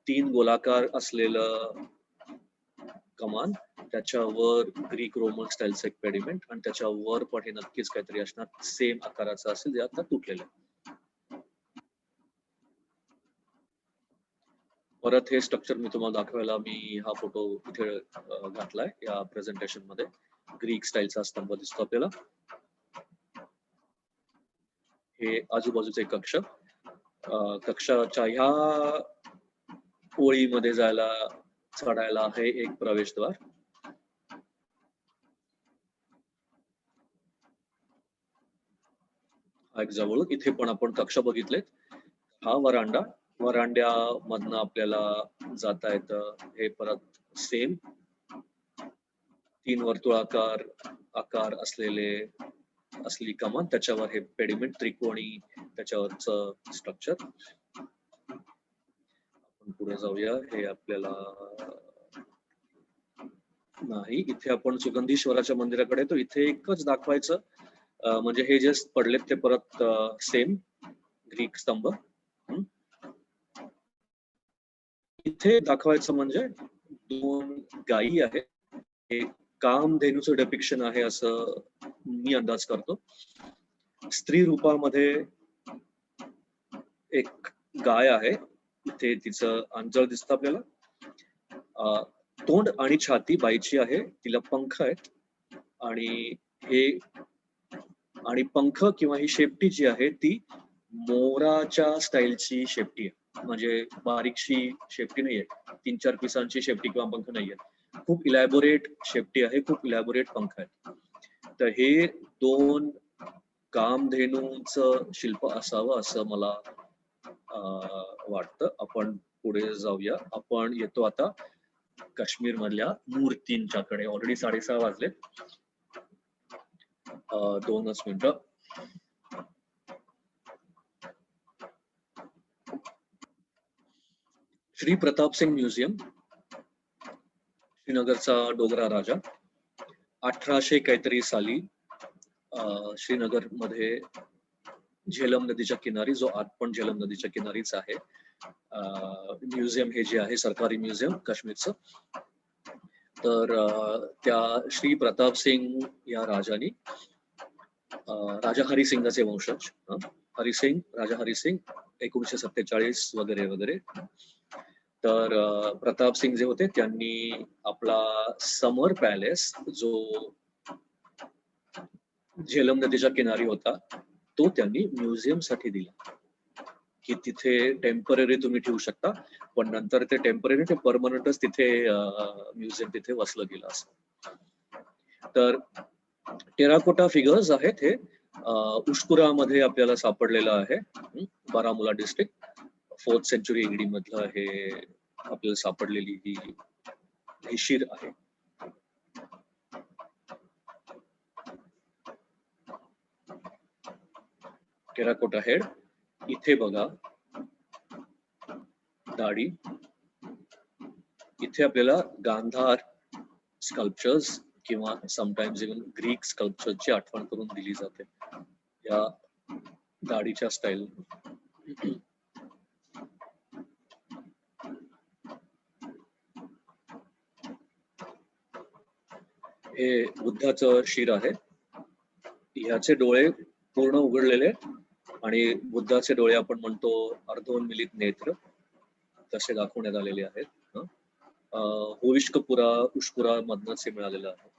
3 गोलाकार असलेलं कमान, त्याच्यावर ग्रीक रोमन स्टाईलचं एक पेडिमेंट, आणि त्याच्यावर पण हे नक्कीच काहीतरी असणार सेम आकाराचं असेल, जे आता तुटलेलं आहे. परत हे स्ट्रक्चर मी तुम्हाला दाखवायला मी हा फोटो इथे घातलाय या प्रेझेंटेशन मध्ये. ग्रीक स्टाईलचा स्तंभ दिसतो आपल्याला. हे आजूबाजूचे कक्ष. कक्षाच्या ह्या ओळीमध्ये चढायला आहे एक प्रवेशद्वार. हा एक जवळ इथे पण आपण कक्ष बघितलेत. हा वरांड्यामधनं आपल्याला जाता येतं. हे परत सेम 3 वर्तुळाकार आकार असलेली कमान, त्याच्यावर हे पेडिमेंट त्रिकोणी, त्याच्यावरचं स्ट्रक्चर. आपण पुढे जाऊया. हे आपल्याला नाही, इथे आपण सुगंधीश्वराच्या मंदिराकडे, तो इथे एकच दाखवायचं म्हणजे हे जे पडलेत ते परत सेम ग्रीक स्तंभ. इथे दाखवायचं म्हणजे 2 गायी आहेत. हे कामधेनूचं डेपिक्शन आहे असं मी अंदाज करतो. स्त्री रूपामध्ये एक गाय आहे. इथे तिचं अंजळ दिसतं आपल्याला. तोंड आणि छाती बाईची आहे, तिला पंख आहेत, आणि पंख किंवा ही शेपटी जी आहे ती मोराच्या स्टाईलची शेपटी आहे. म्हणजे बारीकशी शेपटी नाहीये, 3-4 पिसांची शेपटी किंवा पंख नाहीये. खूप इलॅबोरेट शेपटी आहे, खूप इलॅबोरेट पंख आहेत. तर हे 2 कामधेनूंचं शिल्प असावं असं मला वाटतं. आपण पुढे जाऊया. आपण येतो आता काश्मीर मधल्या मूर्तींच्याकडे. ऑलरेडी 6:30 वाजले. 2च मिनिटं. श्री प्रताप सिंग म्युझियम, श्रीनगरचा डोगरा राजा. 1800 काहीतरी साली श्रीनगर मध्ये झेलम नदीच्या किनारी, जो आज पण झेलम नदीच्या किनारीच आहे, म्युझियम हे जे आहे सरकारी म्युझियम काश्मीरचं. तर त्या श्री प्रताप सिंग या राजानी राजा हरिसिंगाचे वंशज, हरिसिंग, राजा हरिसिंग 1947 वगैरे वगैरे. तर प्रताप सिंग जे होते त्यांनी आपला समर पॅलेस जो झेलम नदीच्या किनारी होता तो त्यांनी म्युझियम साठी दिला, की तिथे टेम्पररी तुम्ही ठेवू शकता, पण नंतर ते टेम्पररी ते परमनंटच तिथे म्युझियम तिथे वसलं गेलं असं. तर टेराकोटा फिगर्स आहेत हे उशकुरामध्ये आपल्याला सापडलेलं आहे. Baramulla district 4th century AD मधलं हे आपल्याला सापडलेली ही शीर आहे. Terracotta head. इथे बघा दाढी. इथे आपल्याला गांधार स्कल्पचर्स किंवा समटाइम्स इव्हन ग्रीक स्कल्पचरची आठवण करून दिली जाते या दाढीच्या स्टाईल. हे बुद्धाचं शीर आहे. ह्याचे डोळे पूर्ण उघडलेले आणि बुद्धाचे डोळे आपण म्हणतो अर्धोन्मिलित नेत्र तसे दाखवण्यात आलेले आहेत. होविष्कपुरा उशकुरा मधनच हे मिळालेलं आहे.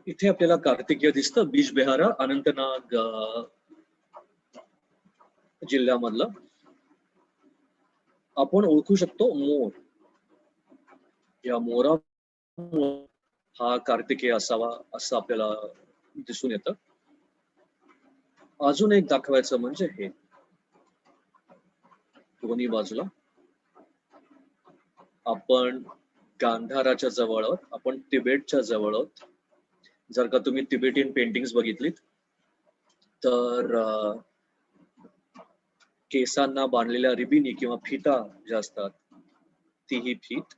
इथे आपल्याला कार्तिकेय दिसतं, बीजबेहारा अनंतनाग जिल्ह्यामधलं. आपण ओळखू शकतो मोर. या मोरा हा कार्तिकेय असावा असं आपल्याला दिसून येतं. अजून एक दाखवायचं म्हणजे हे दोन्ही बाजूला आपण गांधाराच्या जवळ आहोत, आपण तिबेटच्या जवळ आहोत. जर का तुम्ही तिबेटियन पेंटिंग्स बघितलीत तर केसांना बांधलेल्या रिबिनी किंवा फिता ज्या असतात तीही फीत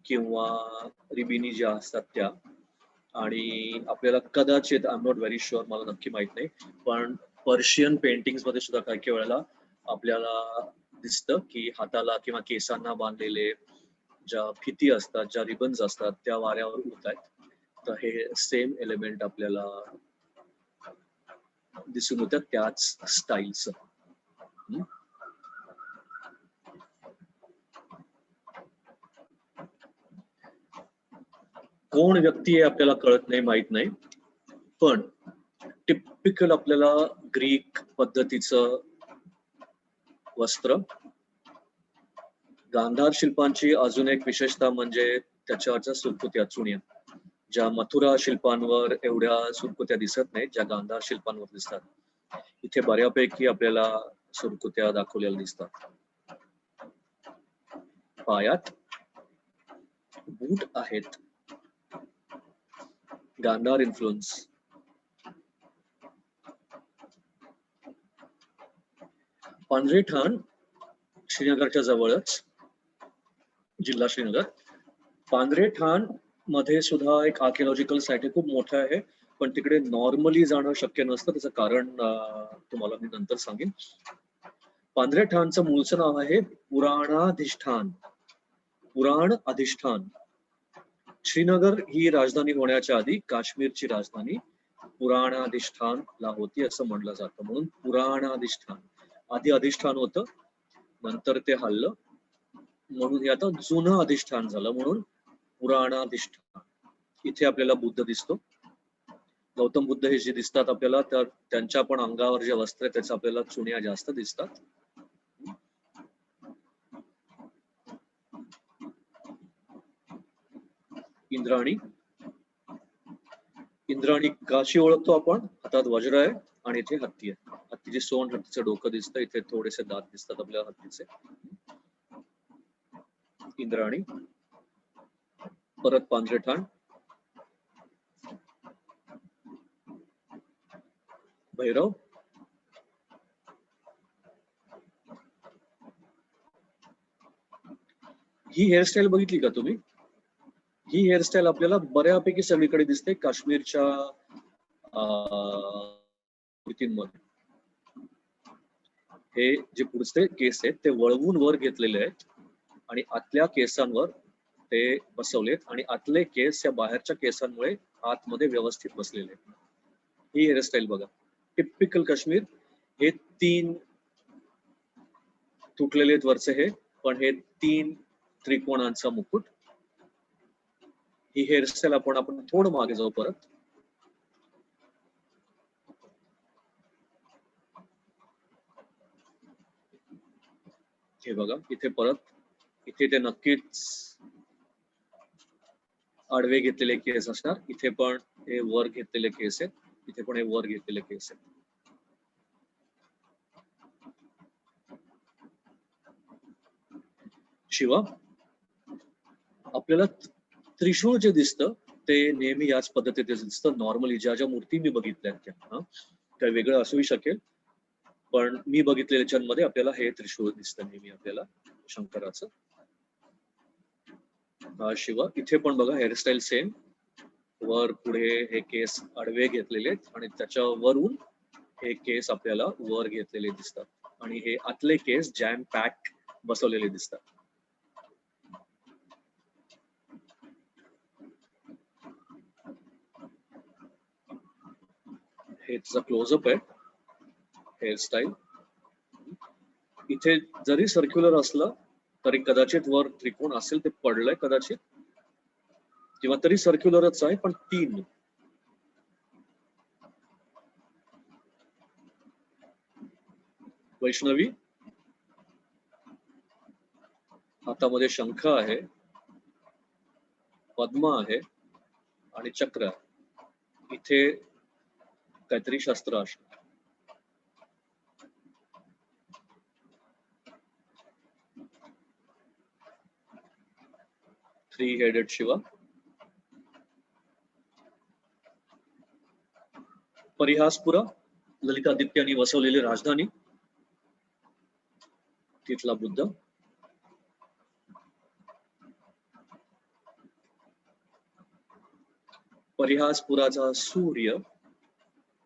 किंवा रिबिनी ज्या असतात त्या. आणि आपल्याला कदाचित I am not very sure, मला नक्की माहित नाही, पण पर्शियन पेंटिंग्स मध्ये सुद्धा काही काही वेळेला आपल्याला दिसतं की हाताला किंवा केसांना बांधलेले ज्या फिती असतात, ज्या रिबन्स असतात त्या वाऱ्यावर उडत आहेत. तर हे सेम एलिमेंट आपल्याला दिसून होत्या त्याच स्टाईलचं. कोण व्यक्ती आहे आपल्याला कळत नाही, माहित नाही, पण टिपिकल आपल्याला ग्रीक पद्धतीचं वस्त्र. गांधार शिल्पांची अजून एक विशेषता म्हणजे त्याच्यावरच्या सुरकुत्या, चुण्या, ज्या मथुरा शिल्पांवर एवढ्या सुरकुत्या दिसत नाहीत ज्या गांधार शिल्पांवर दिसतात. इथे बऱ्यापैकी आपल्याला सुरकुत्या दाखवलेल्या दिसतात. पायात बूट आहेत, गांधार इन्फ्लुएन्स. पांढरे ठाण श्रीनगरच्या जवळच, जिल्हा श्रीनगर. पांढरे ठाण मध्ये सुद्धा एक आर्किओलॉजिकल साईट आहे, खूप मोठं आहे, पण तिकडे नॉर्मली जाणं शक्य नसतं. त्याचं कारण तुम्हाला मी नंतर सांगेन. पांढरे ठाणचं मूळचं नाव आहे पुराणाधिष्ठान. पुराण अधिष्ठान. श्रीनगर ही राजधानी होण्याच्या आधी काश्मीरची राजधानी पुराणाधिष्ठानला होती असं म्हटलं जातं, म्हणून पुराणाधिष्ठान. आधी अधिष्ठान होतं, नंतर ते हल्लं, म्हणून हे आता जुनं अधिष्ठान झालं, म्हणून पुराणाधिष्ठान. इथे आपल्याला बुद्ध दिसतो. गौतम बुद्ध हे जे दिसतात आपल्याला, तर त्यांच्या पण अंगावर जे वस्त्र आहे त्याच्या आपल्याला चुण्या जास्त दिसतात. इंद्राणी. इंद्राणी काशी ओळखतो आपण, हातात वज्र आहे आणि इथे हत्ती आहे. हत्तीची सोंड, हत्तीचं डोकं दिसतं, इथे थोडेसे दात दिसतात आपल्याला हत्तीचे. इंद्राणी. परत पांढरे ठाण. भैरव. ही हेअरस्टाईल बघितली का तुम्ही? ही हेअरस्टाईल आपल्याला बऱ्यापैकी सगळीकडे दिसते काश्मीरच्या कृतींमध्ये. हे जे पुढचे केस आहेत ते वळवून वर घेतलेले आहेत आणि आतल्या केसांवर ते बसवलेत आणि आतले केस या बाहेरच्या केसांमुळे आतमध्ये व्यवस्थित बसलेले आहेत. ही हेअरस्टाईल बघा, टिपिकल काश्मीर. हे 3 तुटलेले आहेत वरचे हे, पण हे 3 त्रिकोणांचा मुकुट. ही हेअरस्टाईल आपण थोडं मागे जाऊ परत. हे बघा इथे परत, इथे ते नक्कीच आडवे घेतलेले केस असणार. इथे पण हे वर घेतलेले केस आहेत, इथे पण हे वर घेतलेले केस आहेत. शिवा, आपल्याला त्रिशूळ जे दिसतं ते नेहमी याच पद्धतीने दिसतं. नॉर्मली ज्या ज्या मूर्ती मी बघितल्या त्या, काही वेगळं असूही शकेल, पण मी बघितलेल्याच्यांमध्ये आपल्याला हे त्रिशूळ दिसतं नेहमी आपल्याला शंकराचं. शिवा, इथे पण बघा हेअरस्टाईल सेम. वर पुढे हे केस आडवे घेतलेले आहेत आणि त्याच्यावरून हे केस आपल्याला वर घेतलेले दिसतात आणि हे आतले केस जॅम पॅक बसवलेले दिसतात. हे त्याचा क्लोजअप आहे हेअरस्टाईल. इथे जरी सर्क्युलर असलं तरी कदाचित वर त्रिकोण असेल, ते पडलंय कदाचित, किंवा तरी सर्क्युलरच आहे पण 3. वैष्णवी, हातामध्ये शंख आहे, पद्म आहे आणि चक्र आहे. इथे काहीतरी शस्त्र असणार. 3 हेडेड शिवा. परिहासपुरा, ललितादित्यांनी वसवलेली राजधानी, तिथला बुद्ध. परिहासपुराचा सूर्य.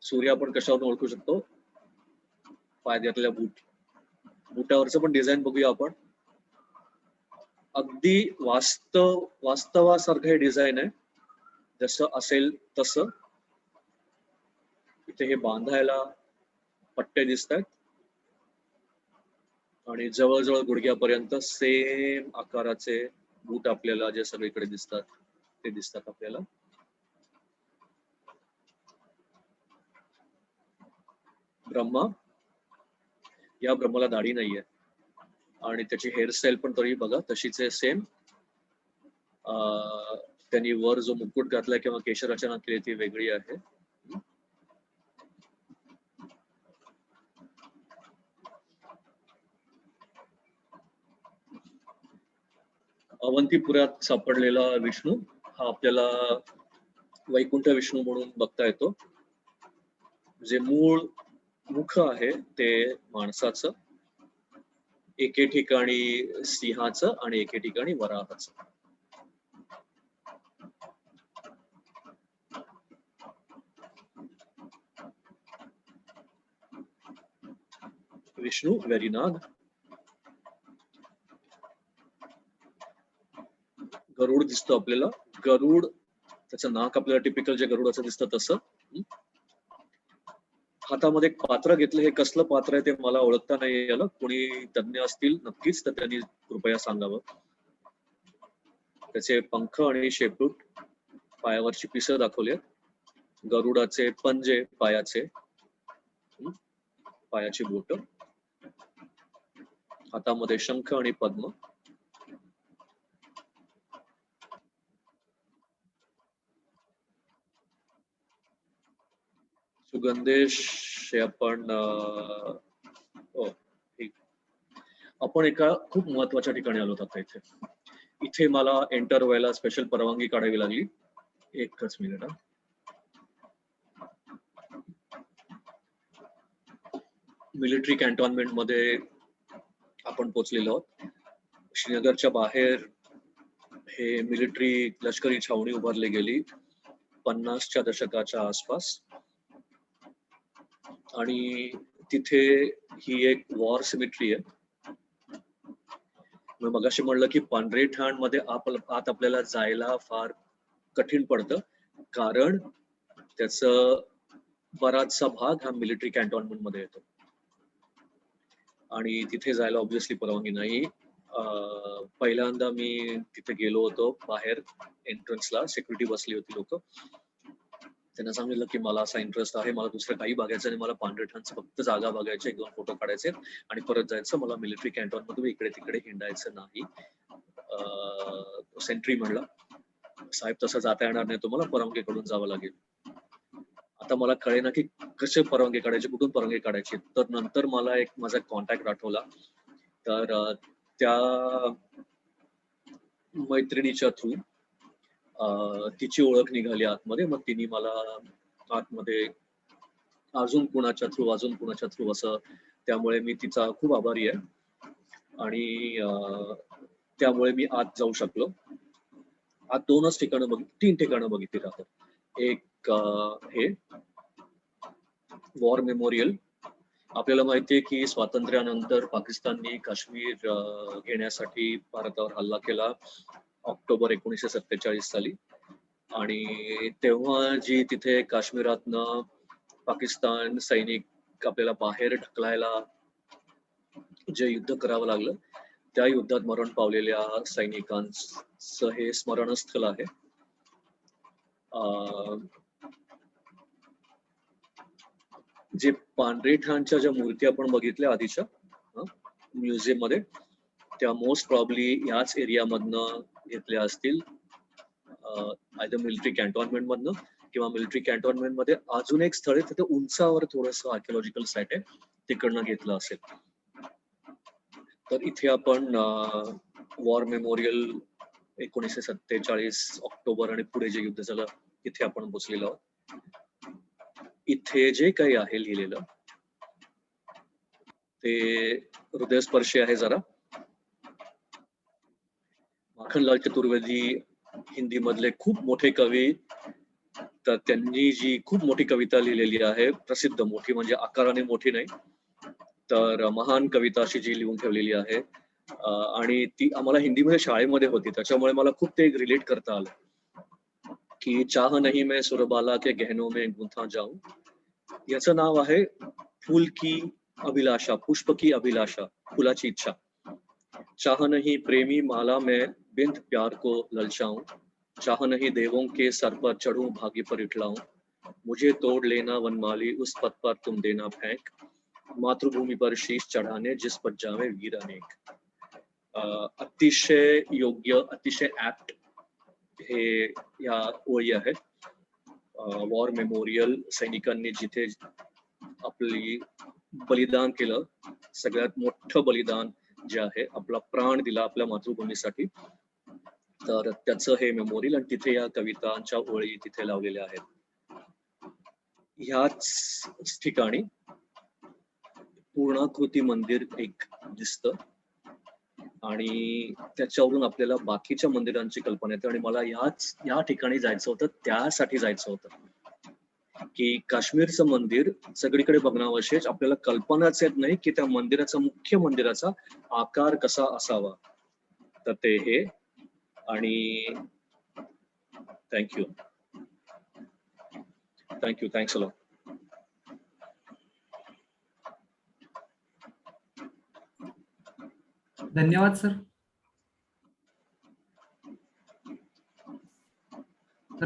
सूर्य आपण कशावरून ओळखू शकतो? पायातल्या बुटावरचं पण डिझाईन बघूया आपण. अगदी वास्तवासारखं हे डिझाईन आहे, जसं असेल तसं. इथे हे बांधायला पट्टे दिसत आहेत आणि जवळजवळ गुडघ्यापर्यंत सेम आकाराचे बूट आपल्याला जे सगळीकडे दिसतात ते दिसतात आपल्याला. ब्रह्मा, या ब्रह्माला दाढी नाहीये आणि त्याची हेअरस्टाईल पण तरी बघा तशीच आहे सेम. त्यांनी वर जो मुकुट घातलाय किंवा केशरचना केली ती वेगळी आहे. अवंतीपुरात सापडलेला विष्णू हा आपल्याला वैकुंठ विष्णू म्हणून बघता येतो. जे मूळ मुख आहे ते माणसाचं, एके ठिकाणी सिंहाचं आणि एके ठिकाणी वराहाचं. विष्णू वैरीनाग. गरुड दिसतो आपल्याला. गरुड, त्याचं नाक आपल्याला टिपिकल जे गरुडाचं दिसतं तसं. हातामध्ये एक पात्र घेतलं. हे कसलं पात्र आहे ते मला ओळखता नाही आलं. कोणी तज्ञ असतील नक्कीच तर त्यांनी कृपया सांगावं. त्याचे पंख आणि शेपूट, पायावरची पिसं दाखवली आहेत. गरुडाचे पंजे पायाचे, पायाची बोट, हातामध्ये शंख आणि पद्म. सुगंधेश हे आपण आपण एका खूप महत्वाच्या ठिकाणी आलो आता. इथे मला एंटर व्हायला स्पेशल परवानगी काढावी लागली. एकच मिनिट. मिलिटरी कॅन्टॉनमेंट मध्ये आपण पोहोचलेलो आहोत. श्रीनगरच्या बाहेर हे मिलिटरी लष्करी छावणी उभारली गेली 50च्या दशकाच्या आसपास आणि तिथे ही एक वॉर सिमेट्री आहे. मी मगाशी म्हणलं की पांढरेठाण मध्ये आत आपल्याला जायला फार कठीण पडतं, कारण त्याचं बराचसा भाग हा मिलिटरी कॅन्टॉन्मेंट मध्ये येतो आणि तिथे जायला ऑब्व्हियसली परवानगी नाही. पहिल्यांदा मी तिथे गेलो होतो, बाहेर एंट्रन्सला सिक्युरिटी बसली होती लोक. त्यांना सांगितलं की मला असा इंटरेस्ट आहे, मला दुसरं काही बघायचं नाही, मला पांढरेठाणचं फक्त जागा बघायची, 1-2 फोटो काढायचे आणि परत जायचं, मला मिलिटरी कॅन्टॉन मध्ये इकडे तिकडे हिंडायचं नाही. सेंट्री म्हणला, साहेब तसं जाता येणार नाही, तुम्हाला परवानगी कडून जावं लागेल. आता मला कळेना की कसे परवानगी काढायचे, कुठून परवानगी काढायची. तर नंतर मला एक माझा कॉन्टॅक्ट आठवला, तर त्या मैत्रिणीच्या थ्रू तिची ओळख निघाली आतमध्ये. मग तिने मला आतमध्ये अजून कुणाच्या थ्रू असं, त्यामुळे मी तिचा खूप आभारी आहे आणि त्यामुळे मी आत जाऊ शकलो. आत 3 ठिकाणं बघितली जातात. एक हे वॉर मेमोरियल. आपल्याला माहितीये की स्वातंत्र्यानंतर पाकिस्तानने काश्मीर घेण्यासाठी भारतावर हल्ला केला ऑक्टोबर 1947 साली, आणि तेव्हा जी तिथे काश्मीरातनं पाकिस्तान सैनिक आपल्याला बाहेर ढकलायला जे युद्ध करावं लागलं, त्या युद्धात मरण पावलेल्या सैनिकांचं हे स्मरणस्थळ आहे. जे पांढरेठाणच्या ज्या मूर्ती आपण बघितल्या आधीच्या म्युझियम मध्ये, त्या मोस्ट प्रॉब्ली याच एरियामधनं घेतल्या असतील, आयदर मिलिटरी कॅन्टॉन्मेंट मधनं किंवा मिलिटरी कॅन्टॉन्मेंट मध्ये अजून एक स्थळ आहे तिथे उंचावर थोडंसं आर्किओलॉजिकल साईट आहे, तिकडनं घेतलं असेल. तर इथे आपण वॉर मेमोरियल 1947 ऑक्टोबर आणि पुढे जे युद्ध झालं तिथे आपण बसलेलो आहोत. इथे जे काही आहे लिहिलेलं ते हृदयस्पर्शी आहे जरा. माखनलाल चतुर्वेदी हिंदी मधले खूप मोठे कवी, तर त्यांनी जी खूप मोठी कविता लिहिलेली आहे, प्रसिद्ध, मोठी म्हणजे आकाराने मोठी नाही, तर महान कविता अशी जी लिहून ठेवलेली आहे, आणि ती आम्हाला हिंदीमध्ये शाळेमध्ये होती, त्याच्यामुळे मला खूप ते रिलेट करता आलं की चाह नहीं मैं सुरबाला के गहनों में गुंथा जाऊं. याचं नाव आहे फूल की अभिलाषा, पुष्प की अभिलाषा, फुलाची इच्छा. चाह नहीं प्रेमी माला में बिंद प्यार को ललचाऊं, चाह नहीं देवों के सर पर चढ़ूं भाग्य पर इठलाऊं, मुझे तोड़ लेना वनमाली उस पथ पर तुम देना फेंक, मातृभूमी पर शीश चढ़ाने जिस पर जावे वीर अनेक. अतिशय योग्य, अतिशय ऍप्ट हे या ओळी आहेत. वॉर मेमोरियल, सैनिकांनी जिथे आपली बलिदान केलं, सगळ्यात मोठं बलिदान जे आहे, आपला प्राण दिला आपल्या मातृभूमीसाठी, तर त्याचं हे मेमोरियल, आणि तिथे या कवितांच्या ओळी तिथे लावलेल्या आहेत. ह्याच ठिकाणी पूर्णाकृती मंदिर एक दिसतं आणि त्याच्यावरून आपल्याला बाकीच्या मंदिरांची कल्पना येते. आणि मला या ठिकाणी जायचं होतं, त्यासाठी जायचं होतं की काश्मीरचं मंदिर सगळीकडे बघण्याविषयी आपल्याला कल्पनाच येत नाही की त्या मंदिराचा, मुख्य मंदिराचा आकार कसा असावा. तर ते हे, आणि थँक्यू, थँक्स अ लॉट. धन्यवाद सर.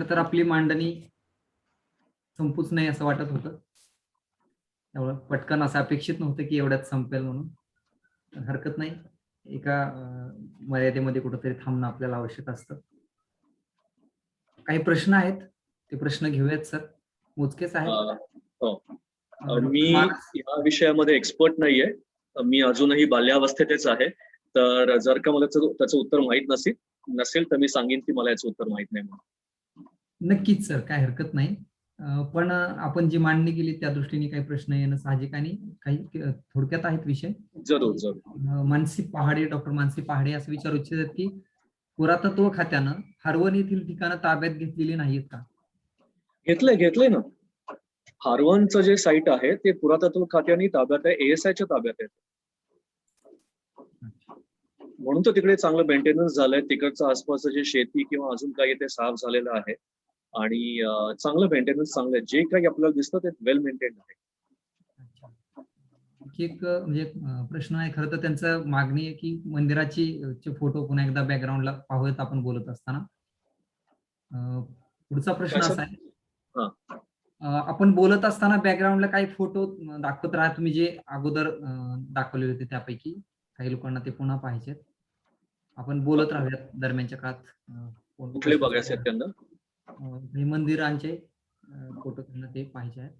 तर आपली मांडणी संपूच नाही असं वाटत होतं, त्यामुळे पटकन असं अपेक्षित नव्हतं की एवढ्यात संपेल म्हणून. हरकत नाही, एका मर्यादेमध्ये कुठेतरी थांबणं आपल्याला आवश्यक असतं. काही प्रश्न आहेत, ते प्रश्न घेऊयात सर, मोजकेच आहेत. मी या विषयामध्ये एक्सपर्ट नाहीये, मी अजूनही बाल्यावस्थेतच आहे, तर जर का मला त्याचं उत्तर माहित नसेल तर मी सांगेन की मला याचं उत्तर माहित नाही म्हणून. नक्कीच सर, काय हरकत नाही. पण आपण जी मांडणी केली त्या दृष्टीने काही प्रश्न येणं साहजिक, आणि काही थोडक्यात आहेत विषय. जरूर. मानसी पहाडे, डॉक्टर मानसी पहाडे असं विचारू इच्छितात की पुरातत्व खात्यानं हारवन येथील ठिकाणं ताब्यात घेतलेली नाहीत का? घेतलंय ना. हारवनचं जे साईट आहे ते पुरातत्व खात्याने ताब्यात आहे, ASI च्या ताब्यात आहे. म्हणून तर तिकडे चांगलं मेंटेनन्स झालंय. तिकडचं आसपासचं जे शेती किंवा अजून काही ते साफ झालेलं आहे आणि चांगलं मेंटेनन्स चांगलं आहे. जे काही आपल्याला दिसतं ते वेल मेंटेन्ड आहे. अच्छा. आणखी एक म्हणजे प्रश्न आहे खरं तर त्यांचं मागणी आहे की मंदिराची चे फोटो पुन्हा एकदा बॅकग्राऊंडला पाहूयात आपण बोलत असताना. पुढचा प्रश्न कशा असा आहे, हां. आपण बोलत असताना बॅकग्राऊंडला काही फोटो दाखवत राहा तुम्ही जे अगोदर दाखवले होते त्यापैकी काही लोकांना ते पुन्हा पाहिजेत. आपण बोलत राहूयात दरम्यानच्या काळात. कोण कुठले प्रश्न बघायचे आहेत चालू त्यांना? हे मंदिरांचे फोटो त्यांना ते पाहिजे आहेत.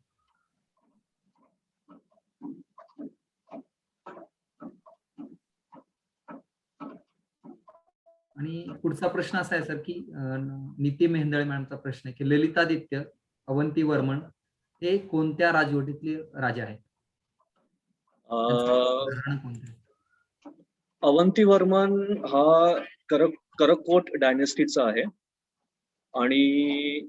आणि पुढचा प्रश्न असा आहे सर की नीती मेहेंदळे मॅडमचा प्रश्न आहे की ललितादित्य अवंती वर्मन हे कोणत्या राजवटीतले राजे आहेत? त्यांचं अ, घराणं कोणतं आहे? अवंतीवर्मन हा करककोट डायनेस्टीचा आहे आणि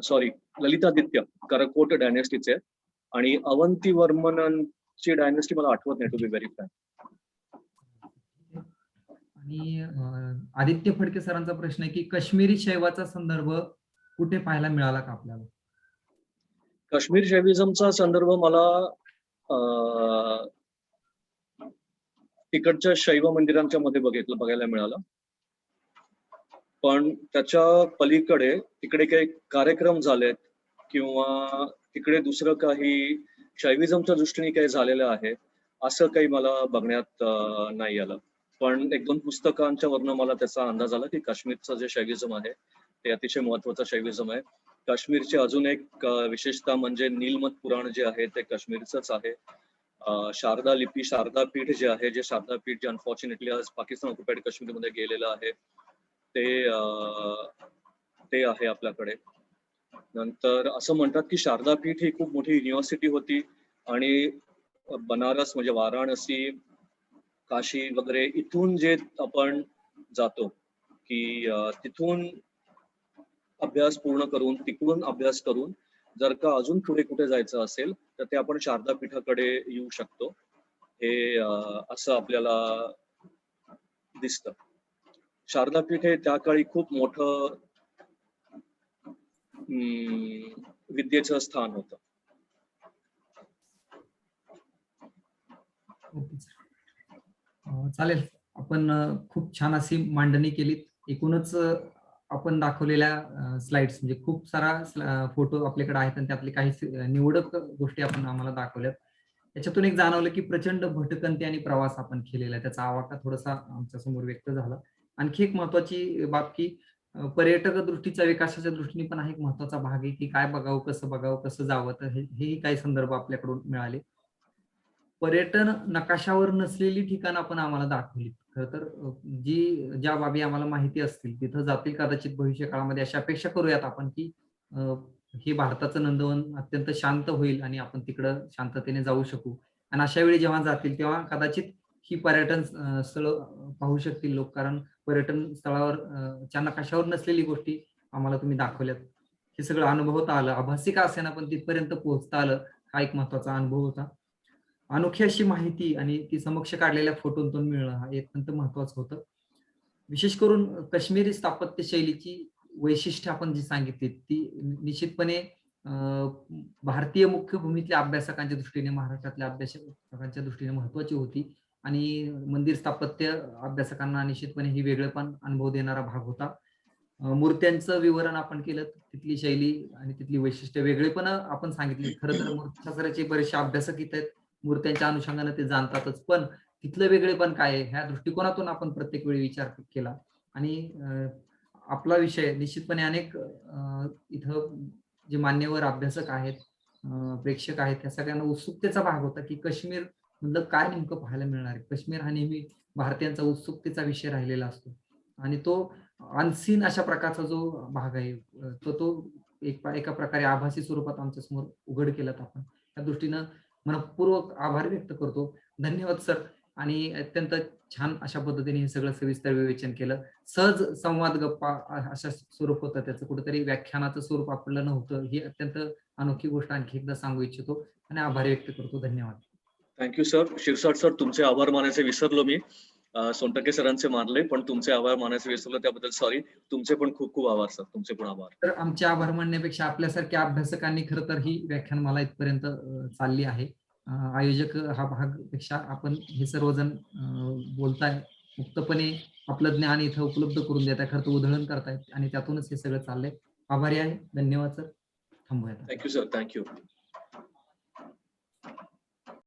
सॉरी ललितादित्य करकोट डायनेस्टीचे आहेत आणि अवंतीवर्मनांची डायनेस्टी मला आठवत नाही टू बी व्हेरी फ्रँक. आणि आदित्य फडके सरांचा प्रश्न आहे की काश्मीरी शैवाचा संदर्भ कुठे पाहायला मिळाला का आपल्याला? काश्मीर शैविझमचा संदर्भ मला अ, तिकडच्या शैव मंदिरांच्या मध्ये बघायला मिळाला. पण त्याच्या पलीकडे तिकडे काही कार्यक्रम झालेत किंवा तिकडे दुसरं काही शैविझमच्या दृष्टीने काही झालेलं आहे असं काही मला बघण्यात नाही आलं. पण एक दोन पुस्तकांच्या वरनं मला त्याचा अंदाज आला की काश्मीरचं जे शैविझम आहे ते अतिशय महत्वाचं शैविझम आहे. काश्मीरची अजून एक विशेषता म्हणजे नीलमत पुराण जे आहे ते काश्मीरचंच आहे. शारदा लिपी शारदा पीठ जे आहे जे शारदा पीठ जे अनफॉर्च्युनेटली आज पाकिस्तान ऑक्युपाईड काश्मीरमध्ये गेलेलं आहे ते आहे आपल्याकडे. नंतर असं म्हणतात की शारदा पीठ ही खूप मोठी युनिव्हर्सिटी होती आणि बनारस म्हणजे वाराणसी काशी वगैरे इथून जे आपण जातो की तिथून अभ्यास पूर्ण करून तिकडून अभ्यास करून जर का अजून पुढे कुठे जायचं असेल तर ते आपण शारदा पीठाकडे येऊ शकतो. हे असं आपल्याला दिसतं. शारदा पीठ हे त्या काळी खूप मोठं विद्येचं स्थान होतं. Okay sir. चालेल. आपण खूप छान अशी मांडणी केलीत. एकूणच आपण दाखवलेल्या स्लाइड्स म्हणजे खूप सारा फोटो आपल्याकडे आहेत आणि त्यातले काही निवडक गोष्टी आपण आम्हाला दाखवल्यात. त्याच्यातून एक जाणवलं की प्रचंड भटकंती आणि प्रवास आपण केलेला आहे. त्याचा आवाका थोडासा आमच्या समोर व्यक्त झाला. आणखी एक महत्वाची बाब की पर्यटक दृष्टीचा विकासाच्या दृष्टीने पण हा एक महत्वाचा भाग आहे की काय बघावं, कसं जावं तर हेही काही संदर्भ आपल्याकडून मिळाले. पर्यटन नकाशावर नसलेली ठिकाणं आपण आम्हाला दाखवली. खरं तर ज्या बाबी आम्हाला माहिती असतील तिथं जातील कदाचित भविष्य काळामध्ये अशी अपेक्षा करूयात आपण की हे भारताचं नंदनवन अत्यंत शांत होईल आणि आपण तिकडं शांततेने जाऊ शकू. आणि अशा वेळी जेव्हा जातील तेव्हा कदाचित ही पर्यटन स्थळं पाहू शकतील लोक. कारण पर्यटन स्थळावर च्या नकाशावर नसलेली गोष्टी आम्हाला तुम्ही दाखवल्यात. हे सगळं अनुभवता आलं. आभासी का असेना पण तिथपर्यंत पोहोचता आलं. हा एक महत्वाचा अनुभव होता. अनोखी अशी माहिती आणि ती समक्ष काढलेल्या फोटोतून मिळणं हा अत्यंत महत्वाचं होतं. विशेष करून काश्मीरी स्थापत्य शैलीची वैशिष्ट्य आपण जी सांगितली ती निश्चितपणे भारतीय मुख्य भूमीतल्या अभ्यासकांच्या दृष्टीने महाराष्ट्रातल्या अभ्यासकांच्या दृष्टीने महत्वाची होती आणि मंदिर स्थापत्य अभ्यासकांना निश्चितपणे ही वेगळेपण अनुभव देणारा भाग होता. मूर्त्यांचं विवरण आपण केलं तिथली शैली आणि तिथली वैशिष्ट्य वेगळेपण आपण सांगितले. खरं तर मूर्तिशास्त्राचे बरेचसे अभ्यासक इथे आहेत. मूर्त्यांच्या अनुषंगाने ते जाणतातच. पण तिथलं वेगळेपण काय आहे ह्या दृष्टिकोनातून आपण प्रत्येक वेळी विचार केला आणि आपला विषय निश्चितपणे अनेक इथं जे मान्यवर अभ्यासक आहेत, प्रेक्षक आहेत त्या सगळ्यांना उत्सुकतेचा भाग होता की काश्मीर मधलं काय नेमकं पाहायला मिळणार आहे. काश्मीर हा नेहमी भारतीयांचा उत्सुकतेचा विषय राहिलेला असतो आणि तो अनसीन अशा प्रकारचा जो भाग आहे तो एका प्रकारे आभासी स्वरूपात आमच्या समोर उघड केलात आपण. त्या दृष्टीनं मनःपूर्वक आभार व्यक्त करतो. धन्यवाद सर. आणि अत्यंत छान अशा पद्धतीने हे सगळं सविस्तर विवेचन केलं. सहज संवाद गप्पा अशा स्वरूप होतं त्याचं कुठेतरी व्याख्यानाचं स्वरूप आपलं नव्हतं. ही अत्यंत अनोखी गोष्ट आणखी एकदा सांगू इच्छितो आणि आभार व्यक्त करतो. धन्यवाद. Thank you sir. शिरसाट सर, तुमचे आभार मानायचे विसरलो मी. सोनटके सरांचे मानले, पण तुमचे आभार मानायचे विसरलो, त्याबद्दल सॉरी. तुमचे पण खूप खूप आभार सर. तुमचे पण आभार. तर आमचे आभार मानण्यापेक्षा आपल्यासारख्या अभ्यासकांनी खरं तर ही व्याख्यान मला इथपर्यंत चालली आहे. आयोजक हा भागपेक्षा आपण हे सर्वजण बोलताय मुक्तपणे आपलं ज्ञान इथं उपलब्ध करून देताय, खरं तर उधळण करतायत आणि त्यातूनच हे सगळं चाललंय. आभारी आहे. धन्यवाद सर. थांबूयात. Thank you sir. थँक्यू.